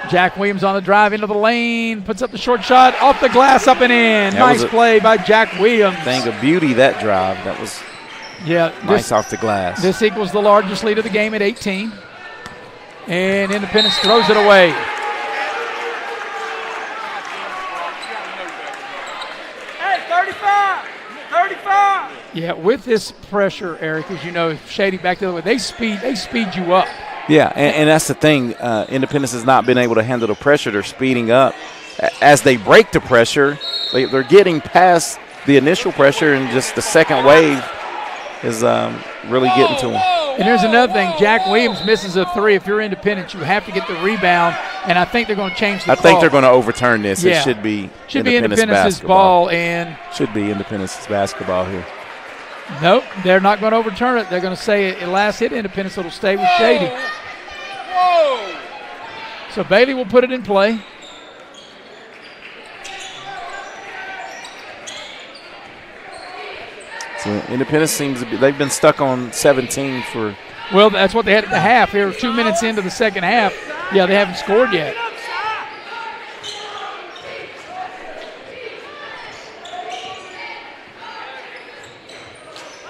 Jack Williams on the drive into the lane, puts up the short shot, off the glass, up and in. That nice play by Jack Williams. Thing of beauty, that drive. That was nice off the glass. This equals the largest lead of the game at 18. And Independence throws it away. Hey, 35. Yeah, with this pressure, Eric, as you know, Shady back the other way, they speed you up. Yeah, and that's the thing. Independence has not been able to handle the pressure. They're speeding up. As they break the pressure, they're getting past the initial pressure, and just the second wave is really getting to him. And here's another thing. Jack Williams misses a three. If you're Independence, you have to get the rebound, and I think they're going to change the call. I think they're going to overturn this. Yeah. It should be Independence's basketball. ball. And should be Independence's basketball here. Nope, they're not going to overturn it. They're going to say it last hit Independence. It'll stay with Shady. Whoa! So Bailey will put it in play. So Independence seems to be, they've been stuck on 17 for. Well, that's what they had at the half. Here, 2 minutes into the second half. Yeah, they haven't scored yet.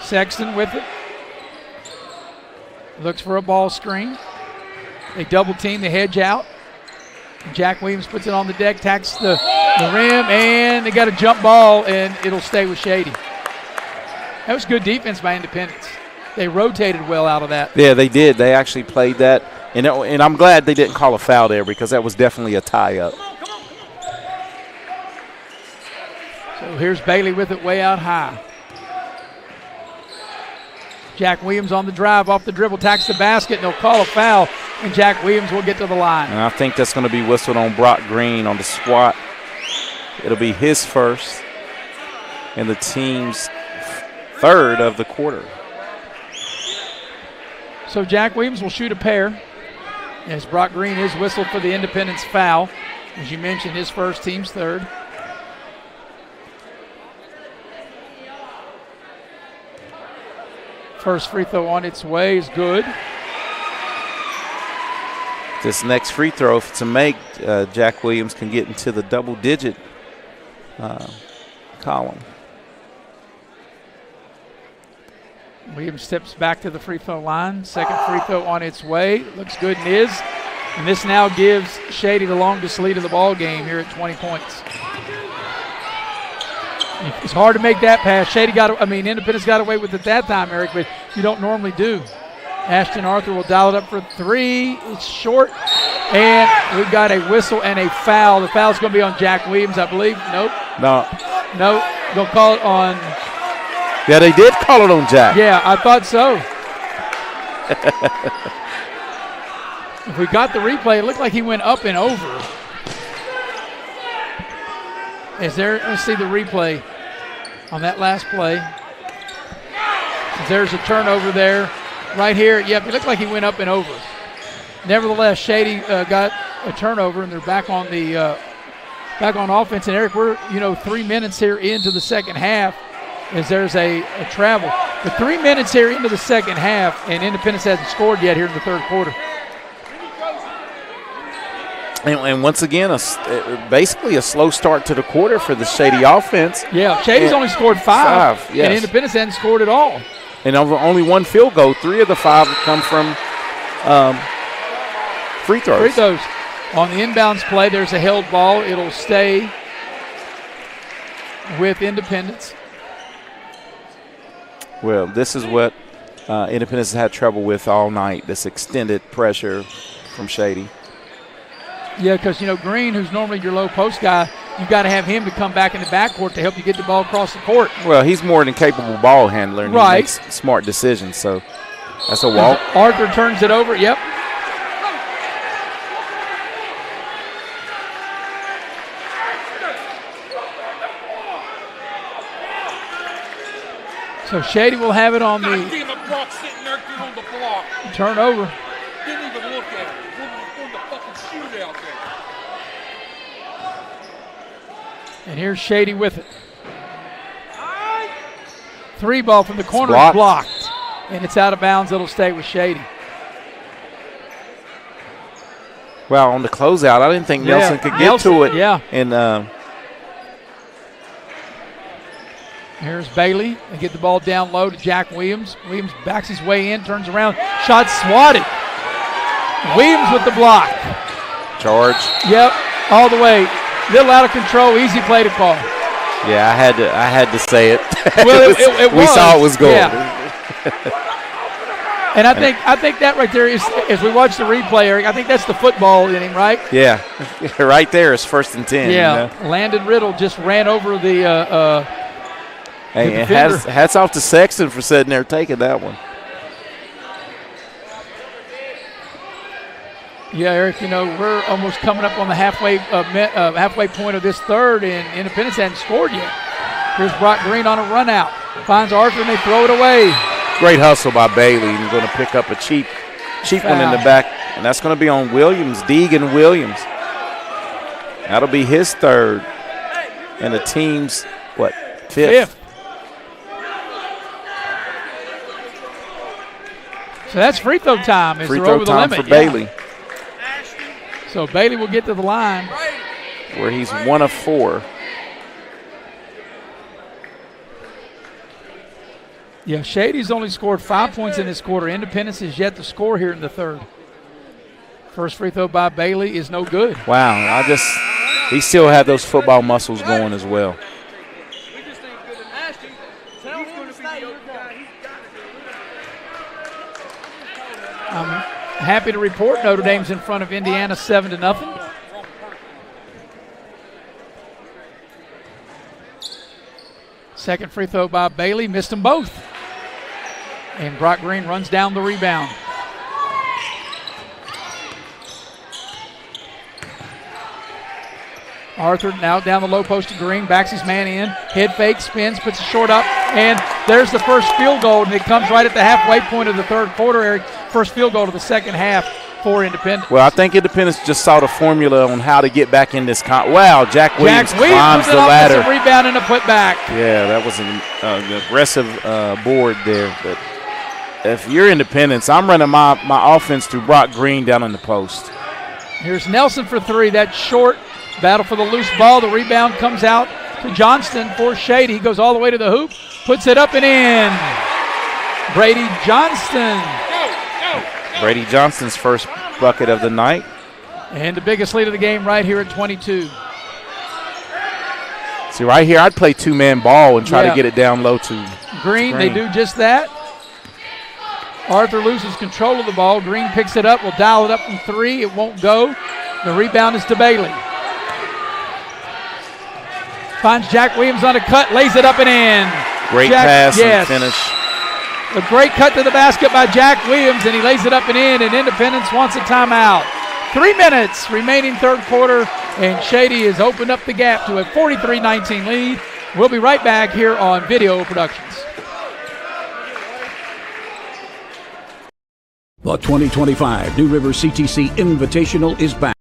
Sexton with it. Looks for a ball screen. They double team, they hedge out. Jack Williams puts it on the deck, tacks the rim, and they got a jump ball, and it'll stay with Shady. That was good defense by Independence. They rotated well out of that. Yeah, they did. They actually played that. And I'm glad they didn't call a foul there, because that was definitely a tie-up. So here's Bailey with it way out high. Jack Williams on the drive, off the dribble, tacks the basket, and they'll call a foul, and Jack Williams will get to the line. And I think that's going to be whistled on Brock Green on the swat. It'll be his first and the team's third of the quarter. So Jack Williams will shoot a pair as Brock Green is whistled for the Independence foul. As you mentioned, his first, team's third. First free throw on its way is good. This next free throw, if it's a make, Jack Williams can get into the double-digit column. Williams steps back to the free throw line. Second free throw on its way. Looks good and is. And this now gives Shady the longest lead of the ball game here at 20 points. It's hard to make that pass. Independence got away with it that time, Eric, but you don't normally do. Ashton Arthur will dial it up for three. It's short. And we've got a whistle and a foul. The foul's going to be on Jack Williams, I believe. Nope. No. They'll call it on. Yeah, they did call it on Jack. Yeah, I thought so. If we got the replay, it looked like he went up and over. Let's see the replay on that last play. There's a turnover there. Right here, yep, it looked like he went up and over. Nevertheless, Shady got a turnover, and they're back on offense. And Eric, we're 3 minutes here into the second half, as there's a travel. But 3 minutes here into the second half, and Independence hasn't scored yet here in the third quarter. And once again, basically a slow start to the quarter for the Shady offense. Yeah, Shady's only scored five, yes. And Independence hasn't scored at all. And only one field goal. 3 of the 5 come from free throws. Free throws. On the inbounds play, there's a held ball. It'll stay with Independence. Well, this is what Independence has had trouble with all night, this extended pressure from Shady. Yeah, because, Green, who's normally your low post guy, you've got to have him to come back in the backcourt to help you get the ball across the court. Well, he's more than capable ball handler, and right. He makes smart decisions, so that's a walk. Arthur turns it over, yep. So Shady will have it on the turnover. Didn't even look at it. On the fucking shootout there. And here's Shady with it. 3 ball from the corner, blocked. And it's out of bounds. It'll stay with Shady. Well, on the closeout, I didn't think Nelson could get to it. Yeah. And here's Bailey. They get the ball down low to Jack Williams. Williams backs his way in, turns around. Shot swatted. Williams with the block. Charge. Yep, all the way. Little out of control, easy play to call. Yeah, I had to say it. Well, we saw it was going. Yeah. And I think that right there is, as we watch the replay, Eric, I think that's the football in him, right? Yeah, right there is 1st and 10. Yeah, Landon Riddle just ran over the Hey, and hats off to Sexton for sitting there taking that one. Yeah, Eric, we're almost coming up on the halfway point of this third, and Independence hadn't scored yet. Here's Brock Green on a run out. Finds Arthur, and they throw it away. Great hustle by Bailey. He's going to pick up a cheap one in the back, and that's going to be on Williams, Deegan Williams. That'll be his third, and the team's, fifth. So that's free throw time. Free throw time for Bailey. So Bailey will get to the line. Where he's 1 of 4. Yeah, Shady's only scored 5 points in this quarter. Independence is yet to score here in the third. First free throw by Bailey is no good. Wow, he still had those football muscles going as well. I'm happy to report Notre Dame's in front of Indiana 7-0. Second free throw by Bailey, missed them both. And Brock Green runs down the rebound. Arthur now down the low post to Green, backs his man in, head fake, spins, puts a short up, and there's the first field goal, and it comes right at the halfway point of the third quarter, Eric. First field goal of the second half for Independence. Well, I think Independence just saw the formula on how to get back in this. Wow, Jack Williams climbs the ladder. Rebound and a putback. Yeah, that was an aggressive board there. But if you're Independence, I'm running my offense through Brock Green down in the post. Here's Nelson for 3. That's short. Battle for the loose ball. The rebound comes out to Johnston for Shady. He goes all the way to the hoop, puts it up and in. Brady Johnston. Brady Johnston's first bucket of the night. And the biggest lead of the game right here at 22. See, right here, I'd play two-man ball and try to get it down low to Green. They do just that. Arthur loses control of the ball. Green picks it up, will dial it up from 3. It won't go. The rebound is to Bailey. Finds Jack Williams on a cut, lays it up and in. Great pass and finish. A great cut to the basket by Jack Williams, and he lays it up and in, and Independence wants a timeout. 3 minutes remaining third quarter, and Shady has opened up the gap to a 43-19 lead. We'll be right back here on Video Productions. The 2025 New River CTC Invitational is back.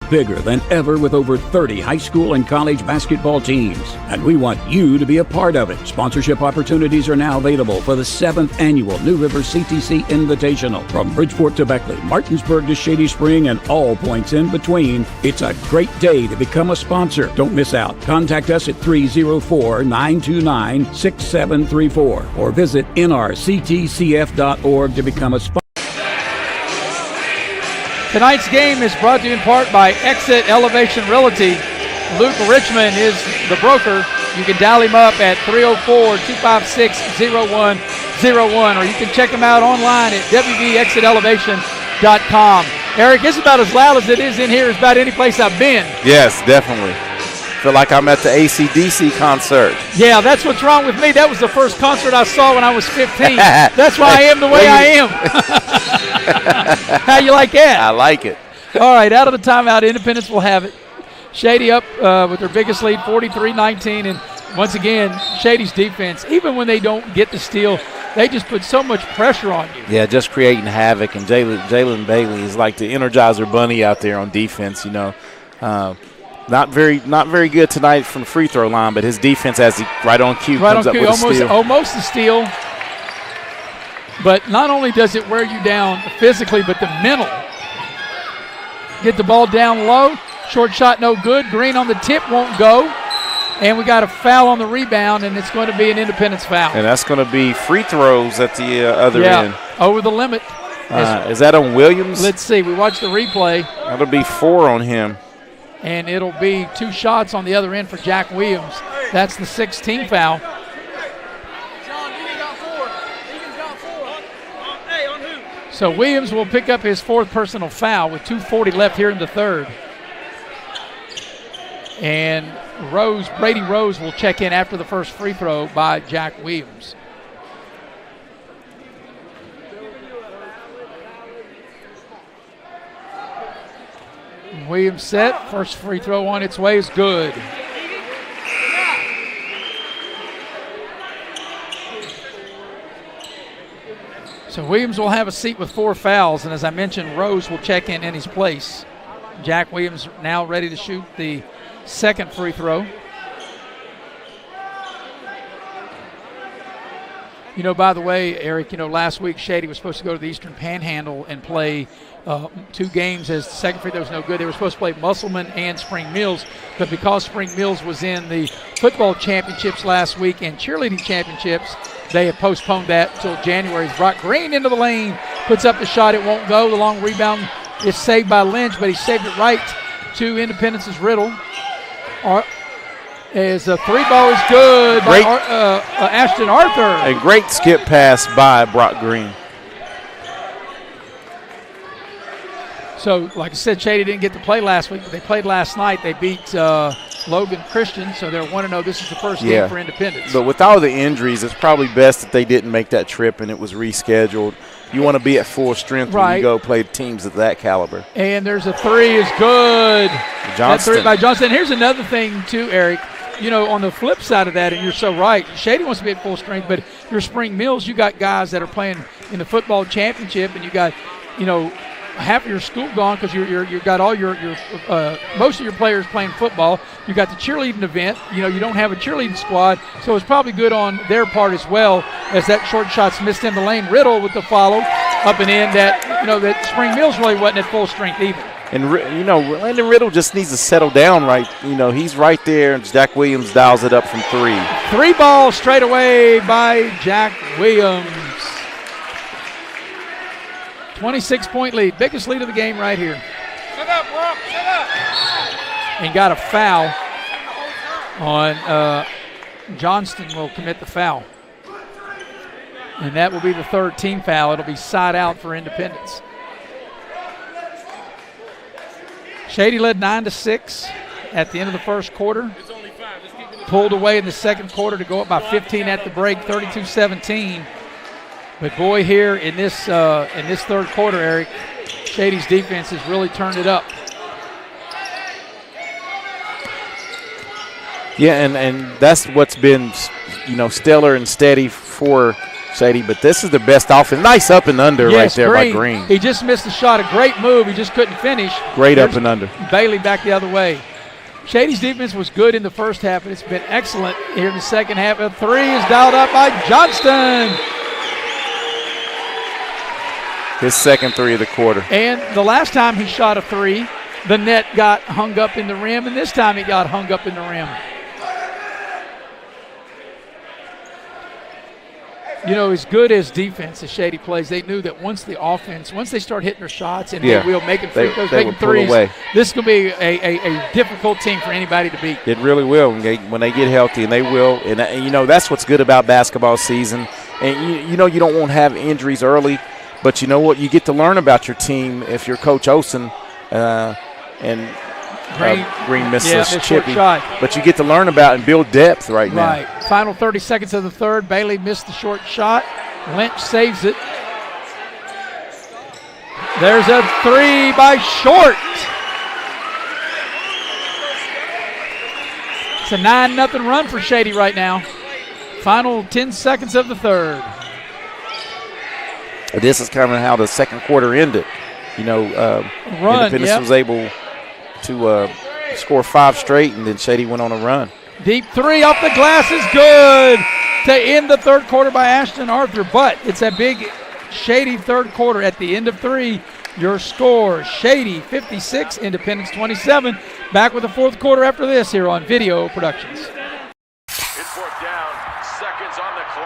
Bigger than ever with over 30 high school and college basketball teams. And we want you to be a part of it. Sponsorship opportunities are now available for the 7th annual New River CTC Invitational. From Bridgeport to Beckley, Martinsburg to Shady Spring, and all points in between, it's a great day to become a sponsor. Don't miss out. Contact us at 304-929-6734 or visit nrctcf.org to become a sponsor. Tonight's game is brought to you in part by Exit Elevation Realty. Luke Richmond is the broker. You can dial him up at 304-256-0101, or you can check him out online at wvexitelevation.com. Eric, it's about as loud as it is in here as about any place I've been. Yes, definitely. Feel like I'm at the AC/DC concert. Yeah, that's what's wrong with me. That was the first concert I saw when I was 15. That's why I am the way I am. How you like that? I like it. All right, out of the timeout, Independence will have it. Shady up with their biggest lead, 43-19. And once again, Shady's defense, even when they don't get the steal, they just put so much pressure on you. Yeah, just creating havoc. And Jalen Bailey is like the Energizer Bunny out there on defense, you know. Not very good tonight from the free throw line, but his defense has right on cue. Right comes on cue, up with a steal. Almost a steal. But not only does it wear you down physically, but the mental. Get the ball down low. Short shot no good. Green on the tip won't go. And we got a foul on the rebound, and it's going to be an Independence foul. And that's going to be free throws at the other end. Over the limit. Is that on Williams? Let's see. We watched the replay. That'll be 4 on him. And it'll be 2 shots on the other end for Jack Williams. That's the 16th foul. So Williams will pick up his 4th personal foul with 2:40 left here in the third. And Brady Rose will check in after the first free throw by Jack Williams. Williams set. First free throw on its way is good. So Williams will have a seat with 4 fouls, and as I mentioned, Rose will check in his place. Jack Williams now ready to shoot the second free throw. You know, by the way, Eric, last week Shady was supposed to go to the Eastern Panhandle and play 2 games as the second free throw was no good. They were supposed to play Musselman and Spring Mills, but because Spring Mills was in the football championships last week and cheerleading championships, they have postponed that until January. Brock Green into the lane, puts up the shot, it won't go. The long rebound is saved by Lynch, but he saved it right to Independence's Riddle. As a 3 ball is good by Ashton Arthur. A great skip pass by Brock Green. So, like I said, Shady didn't get to play last week, but they played last night. They beat Logan Christian, so they're 1-0. This is the first game for Independence. But with all the injuries, it's probably best that they didn't make that trip and it was rescheduled. You want to be at full strength when you go play teams of that caliber. And there's a 3 is good. That 3 by Johnston. Here's another thing, too, Eric. On the flip side of that, and you're so right, Shady wants to be at full strength, but your Spring Mills, you got guys that are playing in the football championship, and you got, half of your school gone because you got all your most of your players playing football. You got the cheerleading event. You don't have a cheerleading squad, so it's probably good on their part as well, as that short shot's missed in the lane. Riddle with the follow up and in. That Spring Mills really wasn't at full strength either. And, Landon Riddle just needs to settle down right. He's right there, and Jack Williams dials it up from 3. 3 ball straight away by Jack Williams. 26-point lead. Biggest lead of the game right here. Shut up, Brock. Shut up. And got a foul on Johnston will commit the foul. And that will be the 3rd team foul. It'll be side out for Independence. Shady led 9-6 at the end of the first quarter. Pulled away in the second quarter to go up by 15 at the break, 32-17. But boy, here in this third quarter, Eric, Shady's defense has really turned it up. Yeah, and that's what's been, stellar and steady for Shady, but this is the best offense. Nice up and under right there by Green. He just missed a shot. A great move. He just couldn't finish. Great up and under. Bailey back the other way. Shady's defense was good in the first half, and it's been excellent here in the second half. A 3 is dialed up by Johnston. His second 3 of the quarter. And the last time he shot a 3, the net got hung up in the rim, and this time it got hung up in the rim. As good as defense as Shady plays, they knew that once they start hitting their shots and they will making free throws, making threes, this could be a difficult team for anybody to beat. It really will when they get healthy, and they will. And that's what's good about basketball season. And you don't want to have injuries early, but you know what? You get to learn about your team if you're Coach Olsen and Green misses chippy. But you get to learn about and build depth right now. Right. Final 30 seconds of the third. Bailey missed the short shot. Lynch saves it. There's a 3 by Short. It's a 9-0 run for Shady right now. Final 10 seconds of the third. This is kind of how the second quarter ended. Independence was able to score 5 straight, and then Shady went on a run. Deep 3 off the glass is good to end the third quarter by Ashton Arthur, but it's a big Shady third quarter at the end of 3. Your score, Shady 56, Independence 27. Back with the fourth quarter after this here on Video Productions.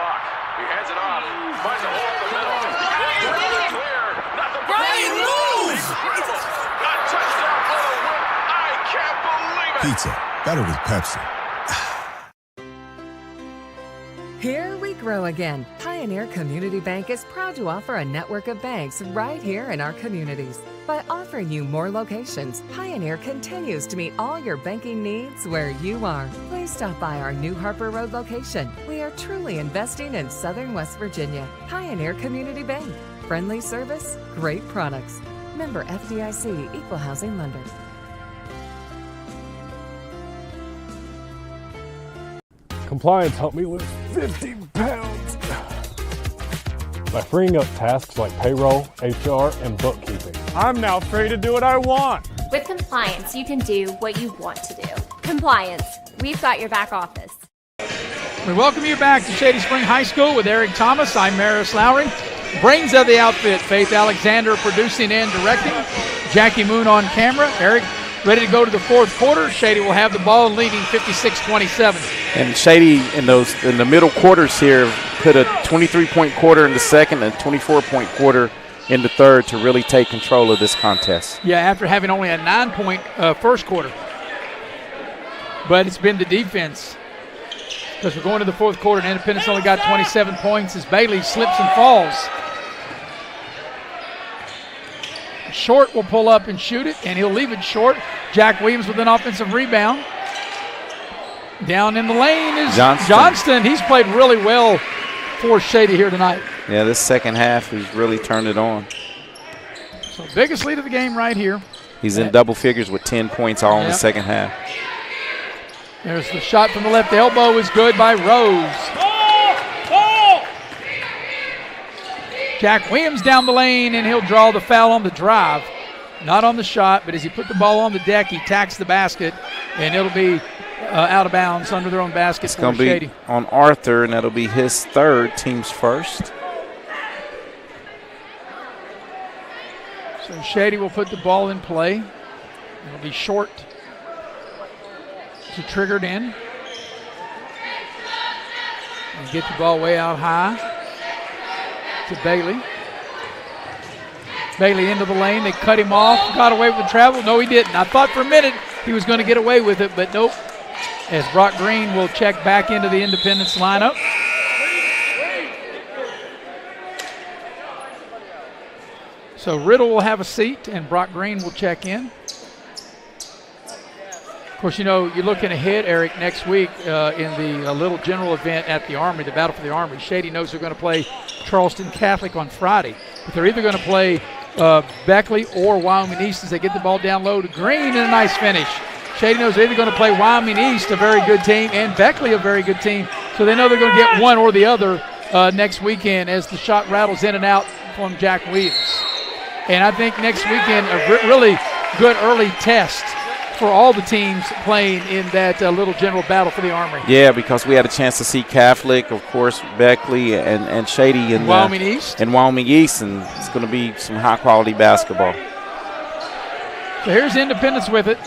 clock. He hands it off. Finds a hole in the middle. Clear. Nothing but Brian, move! incredible. A touchdown for the win. I can't believe it. Pizza, better with Pepsi. Here we grow again. Pioneer Community Bank is proud to offer a network of banks right here in our communities. By offering you more locations, Pioneer continues to meet all your banking needs where you are. Please stop by our New Harper Road location. We are truly investing in Southern West Virginia. Pioneer Community Bank. Friendly service, great products. Member FDIC, Equal Housing Lender. Compliance helped me lose 50 pounds by freeing up tasks like payroll, HR, and bookkeeping. I'm now free to do what I want. With compliance, you can do what you want to do. Compliance, we've got your back office. We welcome you back to Shady Spring High School with Eric Thomas. I'm Maris Lowry. Brains of the outfit, Faith Alexander producing and directing. Jackie Moon on camera. Eric ready to go to the fourth quarter. Shady will have the ball leading 56-27. And Shady in the middle quarters here put a 23-point quarter in the second and 24-point quarter in the third to really take control of this contest. Yeah, after having only a 9-point first quarter. But it's been the defense. Because we're going to the fourth quarter and Independence only got 27 points as Bailey slips and falls. Short will pull up and shoot it, and he'll leave it short. Jack Williams with an offensive rebound. Down in the lane is Johnston. He's played really well for Shady here tonight. Yeah, this second half, he's really turned it on. So biggest lead of the game right here. He's in double figures with 10 points all in the second half. There's the shot from the left elbow is good by Rose. Jack Williams down the lane, and he'll draw the foul on the drive. Not on the shot, but as he put the ball on the deck, he tacks the basket, and it'll be out of bounds under their own basket. It's going to be Shady on Arthur, and that'll be his third, team's first. So Shady will put the ball in play. It'll be short to triggered in. And get the ball way out high to Bailey. Bailey into the lane. They cut him off. Got away with the travel. No, he didn't. I thought for a minute he was going to get away with it, but nope. As Brock Green will check back into the Independence lineup. So Riddle will have a seat, and Brock Green will check in. Of course, you know, you're looking ahead, Eric, next week in the little general event at the Armory, the Battle for the Armory. Shady knows they're going to play Charleston Catholic on Friday. But they're either going to play Beckley or Wyoming East as they get the ball down low to Green, and a nice finish. Shady knows they're either going to play Wyoming East, a very good team, and Beckley, a very good team. So they know they're going to get one or the other next weekend as the shot rattles in and out from Jack Williams. And I think next weekend a really good early test for all the teams playing in that little general battle for the Armory. Yeah, because we had a chance to see Catholic, of course, Beckley and Shady in Wyoming East. And Wyoming East, and it's going to be some high-quality basketball. So here's Independence with it.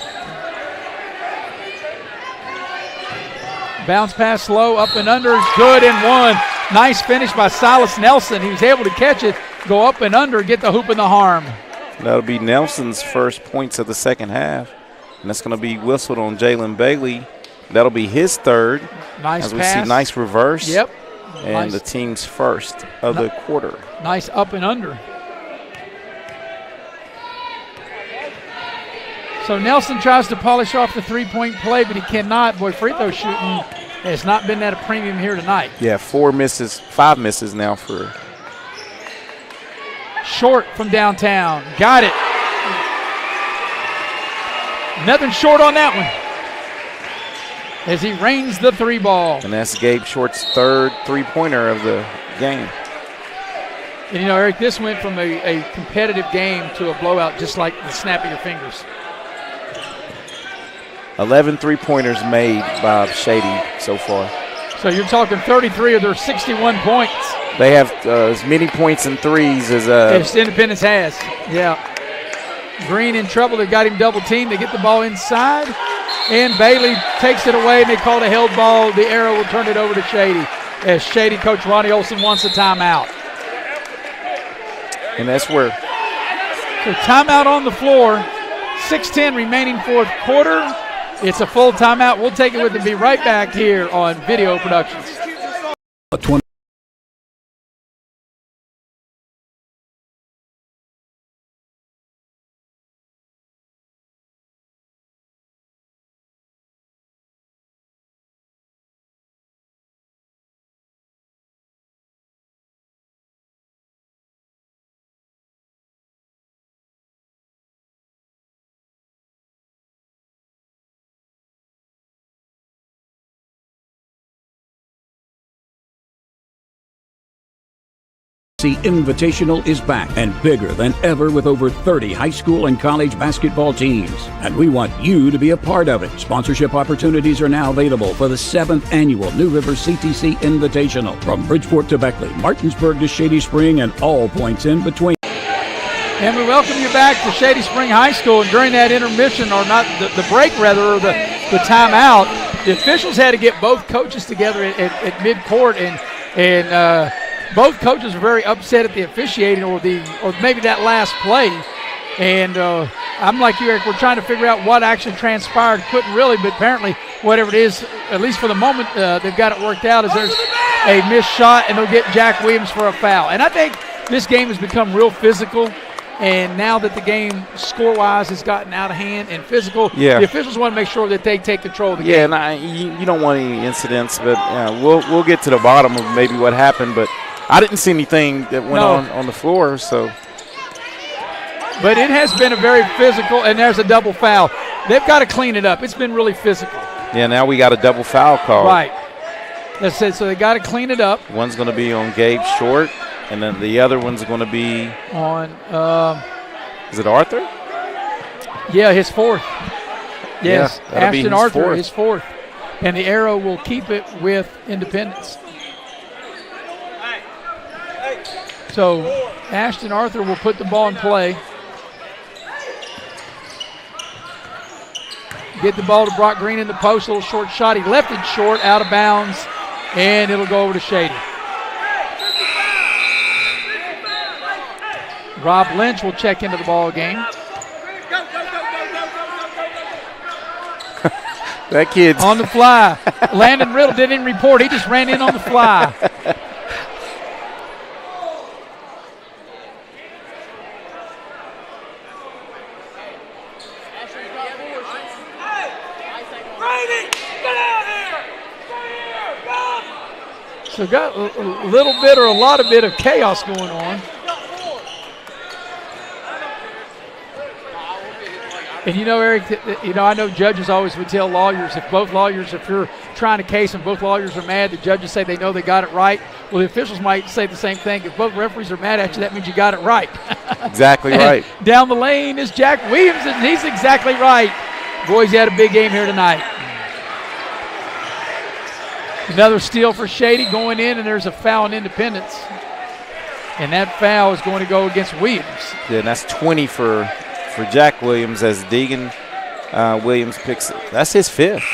Bounce pass low, up and under, is good and one. Nice finish by Silas Nelson. He was able to catch it, go up and under, get the hoop and the harm. That'll be Nelson's first points of the second half. And that's going to be whistled on Jalen Bailey. That'll be his third. Nice as we pass. see nice reverse. Yep. And nice. The team's first of the quarter. Nice up and under. So Nelson tries to polish off the three-point play, but he cannot. Boy, free throw shooting has not been at a premium here tonight. Yeah, 5 misses now for. Short from downtown. Got it. Nothing short on that one as he rains the three ball. And that's Gabe Short's third three-pointer of the game. And, you know, Eric, this went from a competitive game to a blowout just like the snap of your fingers. 11 three-pointers made by Shady so far. So you're talking 33 of their 61 points. They have as many points in threes as Independence has. Yeah. Green in trouble. They've got him double-teamed. They get the ball inside, and Bailey takes it away, and they call it a held ball. The arrow will turn it over to Shady. as Shady coach Ronnie Olson wants a timeout. And that's where. So timeout on the floor. 6:10 remaining fourth quarter. It's a full timeout. We'll take it with and be right back here on Video Productions. Invitational is back and bigger than ever with over 30 high school and college basketball teams. And we want you to be a part of it. Sponsorship opportunities are now available for the 7th annual New River CTC Invitational. From Bridgeport to Beckley, Martinsburg to Shady Spring, and all points in between. And we welcome you back to Shady Spring High School. And during that intermission, or not the break rather, or the timeout, the officials had to get both coaches together at midcourt, and both coaches were very upset at the officiating or maybe that last play. And I'm like you, Eric, we're trying to figure out what actually transpired. Couldn't really, but apparently whatever it is, at least for the moment, they've got it worked out, is there's a missed shot, and they'll get Jack Williams for a foul. And I think this game has become real physical. And now that the game score-wise has gotten out of hand and physical, the officials want to make sure that they take control of the game. Yeah, and you don't want any incidents, but we'll get to the bottom of maybe what happened. But I didn't see anything that went on the floor. So, but it has been a very physical, and there's a double foul. They've got to clean it up. It's been really physical. Yeah, now we got a double foul call. Right. That's it. So they got to clean it up. One's going to be on Gabe Short. And then the other one's going to be on. Is it Arthur? Yeah, his fourth. Yes, yeah, Ashton Arthur, his fourth. And the arrow will keep it with Independence. So Ashton Arthur will put the ball in play. Get the ball to Brock Green in the post. A little short shot. He left it short, out of bounds, and it'll go over to Shady. Rob Lynch will check into the ball game. That kid's on the fly. Landon Riddle didn't even report. He just ran in on the fly. So got a little bit or a lot of bit of chaos going on. And you know, Eric, I know judges always would tell lawyers, if you're trying to case and both lawyers are mad, the judges say they know they got it right. Well, the officials might say the same thing. If both referees are mad at you, that means you got it right. Exactly right. Down the lane is Jack Williams, and he's exactly right. Boys, he had a big game here tonight. Another steal for Shady going in, and there's a foul in Independence. And that foul is going to go against Williams. Yeah, and that's 20 for Jack Williams as Deegan Williams picks it. That's his fifth.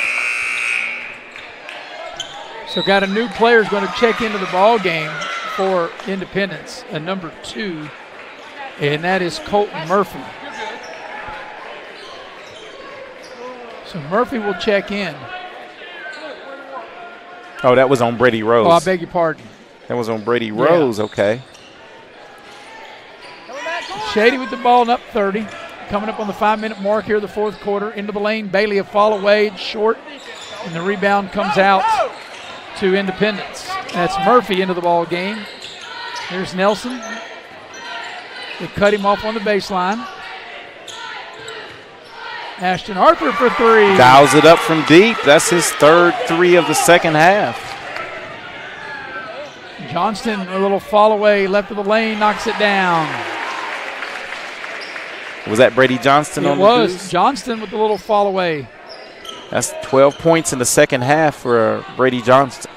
So got a new player is going to check into the ball game for Independence, a number 2, and that is Colton Murphy. So Murphy will check in. Oh, that was on Brady Rose. Oh, I beg your pardon. That was on Brady Rose, okay. Shady with the ball and up 30. Coming up on the 5-minute mark here, the fourth quarter. Into the lane, Bailey a fall away, it's short, and the rebound comes out to Independence. That's Murphy into the ball game. Here's Nelson. They cut him off on the baseline. Ashton Arthur for 3. Dials it up from deep. That's his third 3 of the second half. Johnston, a little fall away, left of the lane, knocks it down. Was that Brady Johnston on the deuce? It was. Johnston with the little fall away. That's 12 points in the second half for Brady Johnston.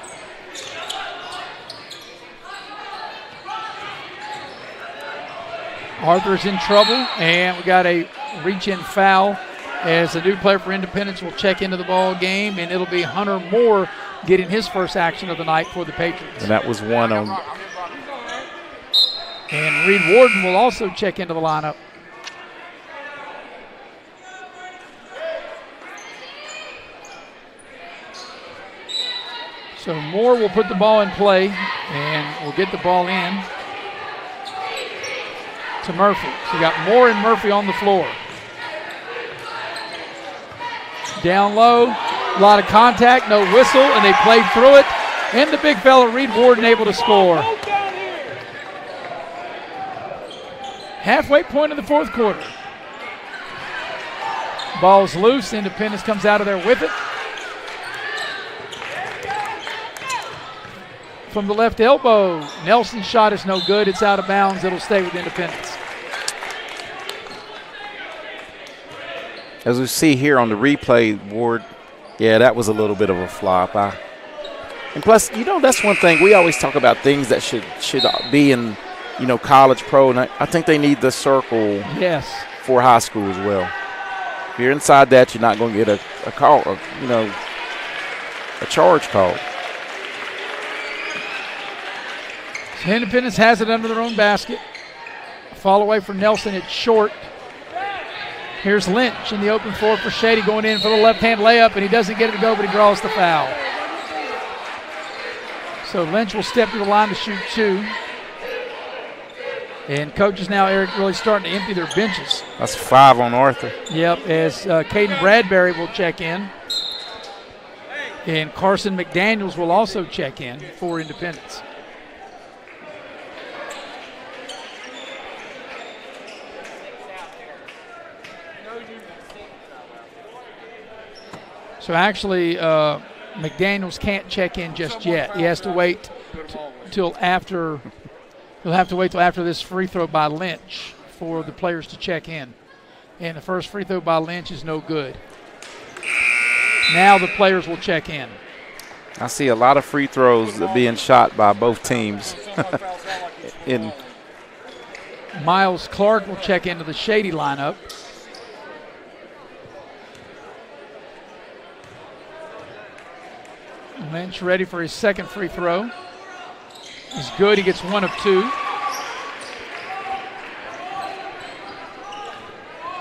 Arthur's in trouble, and we got a reach-in foul as the new player for Independence will check into the ball game, and it'll be Hunter Moore getting his first action of the night for the Patriots. And that was one on. And Reed Warden will also check into the lineup. So Moore will put the ball in play and will get the ball in to Murphy. So you got Moore and Murphy on the floor. Down low, a lot of contact, no whistle, and they played through it. And the big fella, Reed Warden, able to score. Halfway point of the fourth quarter. Ball's loose, Independence comes out of there with it. From the left elbow, Nelson's shot is no good. It's out of bounds. It'll stay with Independence. As we see here on the replay, Ward, yeah, that was a little bit of a flop. And plus, that's one thing. We always talk about things that should be in, college, pro. And I think they need the circle for high school as well. If you're inside that, you're not going to get a call, a charge call. Independence has it under their own basket. Fall away from Nelson. It's short. Here's Lynch in the open floor for Shady going in for the left-hand layup, and he doesn't get it to go, but he draws the foul. So Lynch will step to the line to shoot 2. And coaches now, Eric, really starting to empty their benches. That's 5 on Arthur. Yep, as Caden Bradbury will check in. And Carson McDaniels will also check in for Independence. So actually, McDaniels can't check in just yet. He has to wait till after. He'll have to wait till after this free throw by Lynch for the players to check in. And the first free throw by Lynch is no good. Now the players will check in. I see a lot of free throws being shot by both teams. Miles Clark will check into the Shady lineup. Lynch ready for his second free throw. He's good. He gets 1 of 2.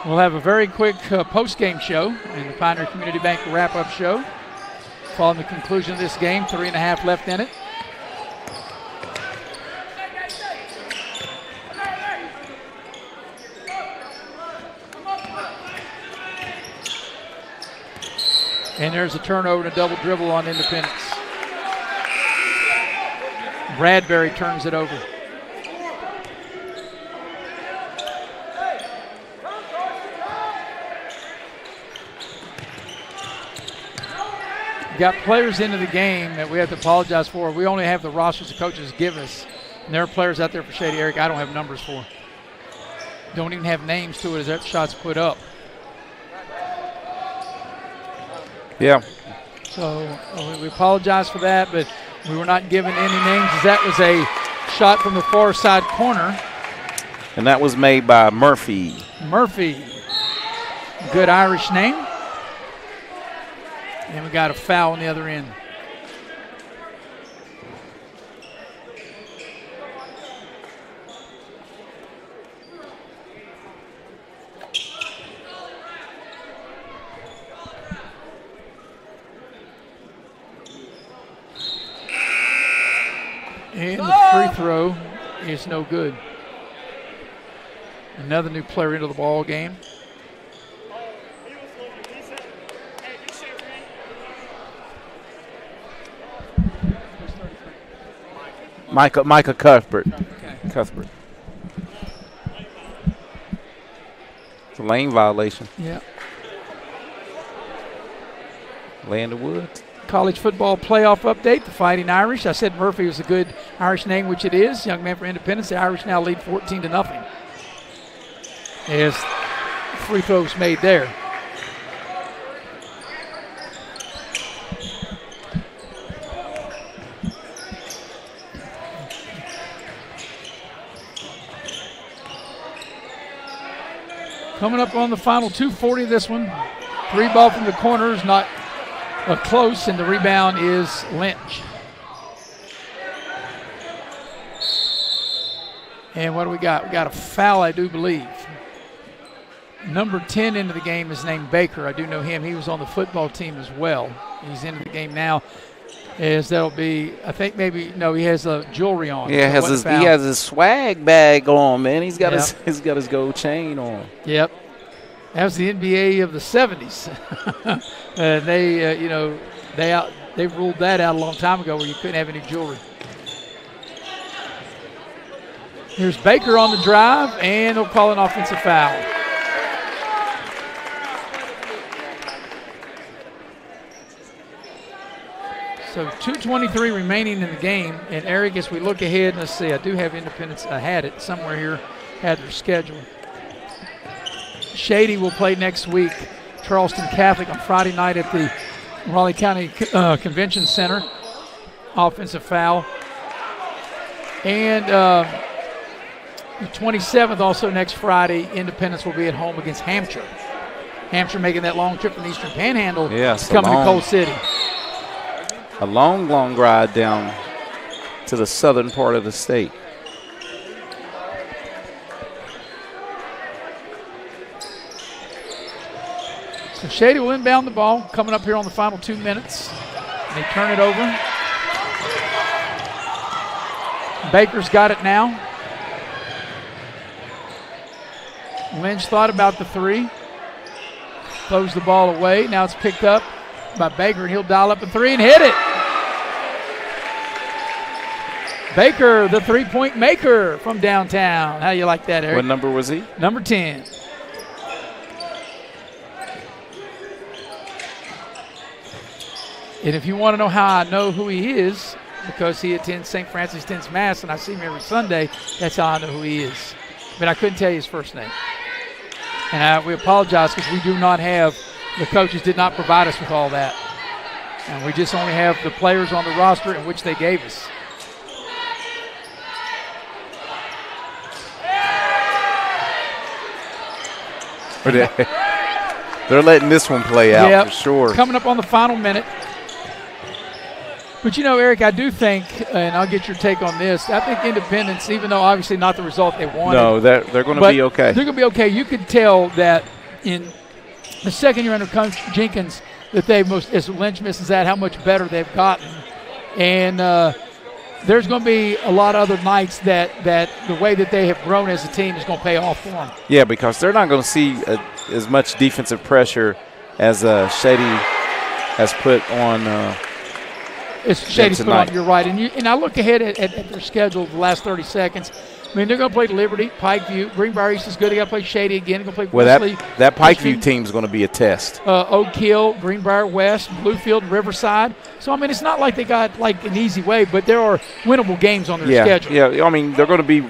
We'll have a very quick post-game show in the Pioneer Community Bank wrap-up show. Following the conclusion of this game, 3.5 left in it. And there's a turnover and a double dribble on Independence. Bradbury turns it over. Got players into the game that we have to apologize for. We only have the rosters the coaches give us. And there are players out there for Shady, Eric, I don't have numbers for. Don't even have names to it as that shot's put up. Yeah. So we apologize for that, but we were not given any names as that was a shot from the far side corner. And that was made by Murphy. Murphy. Good Irish name. And we got a foul on the other end. And the free throw is no good. Another new player into the ball game. Micah Cuthbert. Okay. Cuthbert. It's a lane violation. Yeah. Land of Woods. College football playoff update, the Fighting Irish. I said Murphy was a good Irish name, which it is. Young man for Independence. The Irish now lead 14-0. As free throws made there. Coming up on the final 2:40 of this one. 3 ball from the corner is not close, and the rebound is Lynch. And what do we got? We got a foul, I do believe. Number 10 into the game is named Baker. I do know him. He was on the football team as well. He's into the game now. As that'll be, I think maybe, no, he has jewelry on. Yeah, so he has his swag bag on, man. He's got Yep. his gold chain on. Yep. That was the NBA of the 70s. They ruled that out a long time ago where you couldn't have any jewelry. Here's Baker on the drive, and they'll call an offensive foul. So 2:23 remaining in the game. And Eric, as we look ahead, let's see, I do have Independence. I had it somewhere here, had their schedule. Shady will play next week. Charleston Catholic on Friday night at the Raleigh County Convention Center. Offensive foul. And the 27th, also next Friday, Independence will be at home against Hampshire. Hampshire making that long trip from the Eastern Panhandle, coming to Coal City. A long, long ride down to the southern part of the state. So Shady will inbound the ball, coming up here on the final 2 minutes. They turn it over. Baker's got it now. Lynch thought about the three. Throws the ball away. Now it's picked up by Baker, and he'll dial up a three and hit it. Baker, the three-point maker from downtown. How you like that, Eric? What number was he? Number 10. And if you want to know how I know who he is, because he attends St. Francis Tens Mass and I see him every Sunday, that's how I know who he is. But I couldn't tell you his first name. And we apologize because we do not have, the coaches did not provide us with all that. And we just only have the players on the roster in which they gave us. They're letting this one play out for sure. Coming up on the final minute. But, you know, Eric, I do think, and I'll get your take on this, I think Independence, even though obviously not the result they wanted. No, they're going to be okay. They're going to be okay. You could tell that in the second year under Coach Jenkins that they've, as Lynch misses that, how much better they've gotten. And there's going to be a lot of other nights that the way that they have grown as a team is going to pay off for them. Yeah, because they're not going to see as much defensive pressure as Shady has put on Shady's put on, you're right. And I look ahead at their schedule the last 30 seconds. I mean, they're going to play Liberty, Pikeview. Greenbrier East is good. They got to play Shady again. They're going to play Wesley. That Pikeview team is going to be a test. Oak Hill, Greenbrier West, Bluefield, Riverside. So, I mean, it's not like they got, like, an easy way, but there are winnable games on their schedule. Yeah, I mean, they're going to be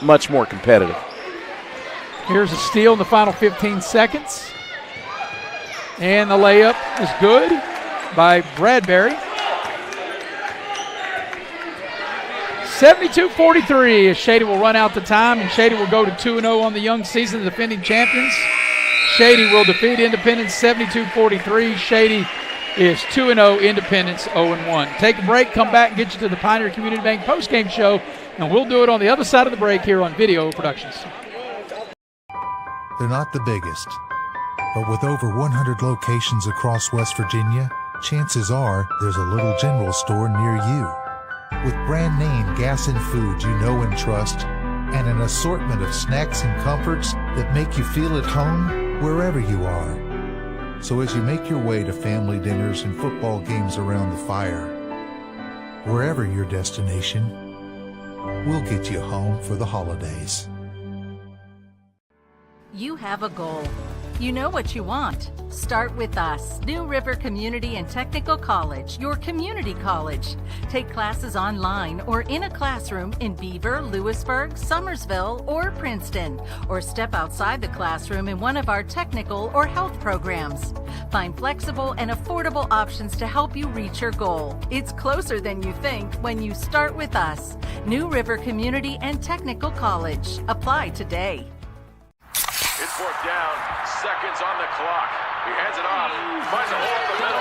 much more competitive. Here's a steal in the final 15 seconds. And the layup is good by Bradbury. 72-43 as Shady will run out the time, and Shady will go to 2-0 on the young season, the defending champions. Shady will defeat Independence 72-43. Shady is 2-0, Independence 0-1. Take a break, come back and get you to the Pioneer Community Bank postgame show, and we'll do it on the other side of the break here on Video Productions. They're not the biggest, but with over 100 locations across West Virginia, chances are there's a little general store near you. With brand name gas and food you know and trust, and an assortment of snacks and comforts that make you feel at home wherever you are. So as you make your way to family dinners and football games around the fire, wherever your destination, we'll get you home for the holidays. You have a goal. You know what you want. Start with us. New River Community and Technical College, your community college. Take classes online or in a classroom in Beaver, Lewisburg, Summersville, or Princeton. Or step outside the classroom in one of our technical or health programs. Find flexible and affordable options to help you reach your goal. It's closer than you think when you start with us. New River Community and Technical College. Apply today. It's fourth down, seconds on the clock. He hands it off. Finds a hole up the middle.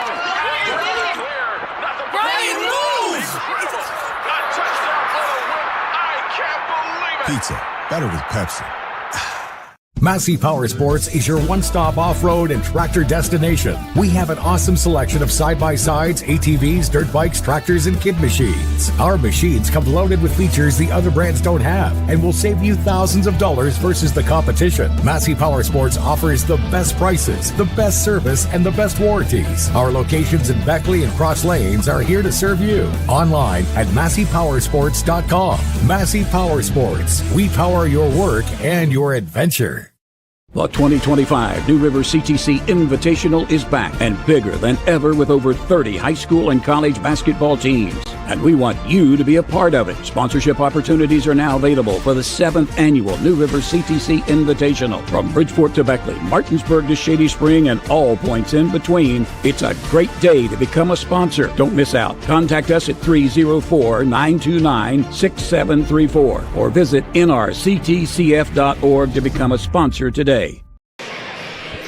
Clear. Nothing. Brian, move! Incredible. A touchdown for the win. I can't believe it. Pizza, better with Pepsi. Massey Power Sports is your one-stop off-road and tractor destination. We have an awesome selection of side-by-sides, ATVs, dirt bikes, tractors, and kid machines. Our machines come loaded with features the other brands don't have and will save you thousands of dollars versus the competition. Massey Power Sports offers the best prices, the best service, and the best warranties. Our locations in Beckley and Cross Lanes are here to serve you. Online at MasseyPowersports.com. Massey Power Sports. We power your work and your adventure. The 2025 New River CTC Invitational is back and bigger than ever with over 30 high school and college basketball teams. And we want you to be a part of it. Sponsorship opportunities are now available for the 7th annual New River CTC Invitational. From Bridgeport to Beckley, Martinsburg to Shady Spring, and all points in between, it's a great day to become a sponsor. Don't miss out. Contact us at 304-929-6734 or visit nrctcf.org to become a sponsor today.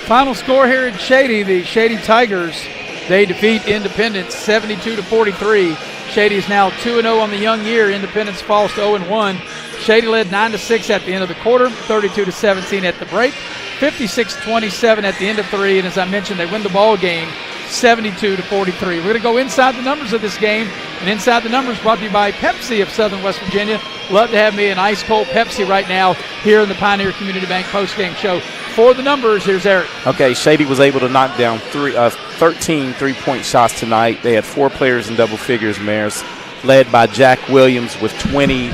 Final score here in Shady, the Shady Tigers, they defeat Independence 72-43. Shady is now 2-0 on the young year. Independence falls to 0-1. Shady led 9-6 at the end of the quarter, 32-17 at the break, 56-27 at the end of 3, and as I mentioned, they win the ball game 72-43. We're going to go inside the numbers of this game, and inside the numbers brought to you by Pepsi of Southern West Virginia. Love to have me an ice-cold Pepsi right now here in the Pioneer Community Bank postgame show. For the numbers, here's Eric. Okay, Shady was able to knock down 13 three-point shots tonight. They had 4 players in double figures, Maris, led by Jack Williams with 20,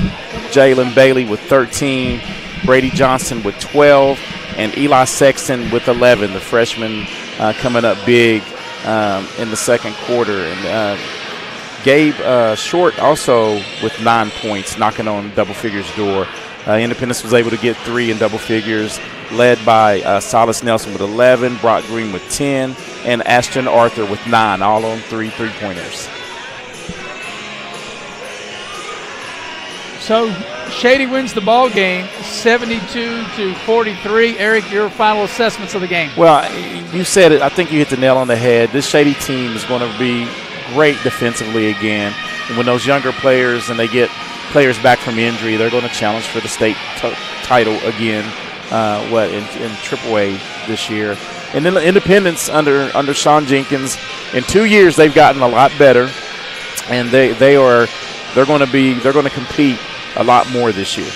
Jalen Bailey with 13, Brady Johnson with 12, and Eli Sexton with 11, the freshman coming up big in the second quarter. And Gabe Short also with 9 points, knocking on double figures door. Independence was able to get 3 in double figures, led by Silas Nelson with 11, Brock Green with 10, and Ashton Arthur with 9, all on 3 three-pointers. So Shady wins the ball game 72-43. Eric, your final assessments of the game. Well, you said it. I think you hit the nail on the head. This Shady team is going to be great defensively again. And when those younger players and they get players back from injury, they're going to challenge for the state title again. In AAA this year, and then the Independence under Sean Jenkins, in 2 years they've gotten a lot better, and they're going to compete a lot more this year.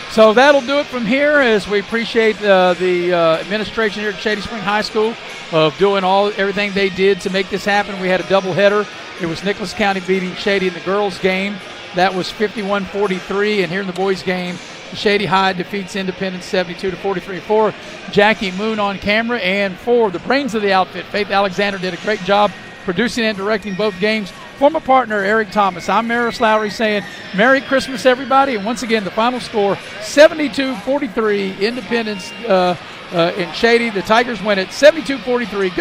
So that'll do it from here, as we appreciate the administration here at Shady Spring High School of doing everything they did to make this happen. We had a doubleheader. It was Nicholas County beating Shady in the girls' game. That was 51-43, and here in the boys' game, Shady High defeats Independence 72-43. For Jackie Moon on camera, and for the brains of the outfit, Faith Alexander did a great job producing and directing both games. For my partner, Eric Thomas, I'm Maris Lowry saying Merry Christmas, everybody. And once again, the final score, 72-43, Independence in Shady. The Tigers win it 72-43.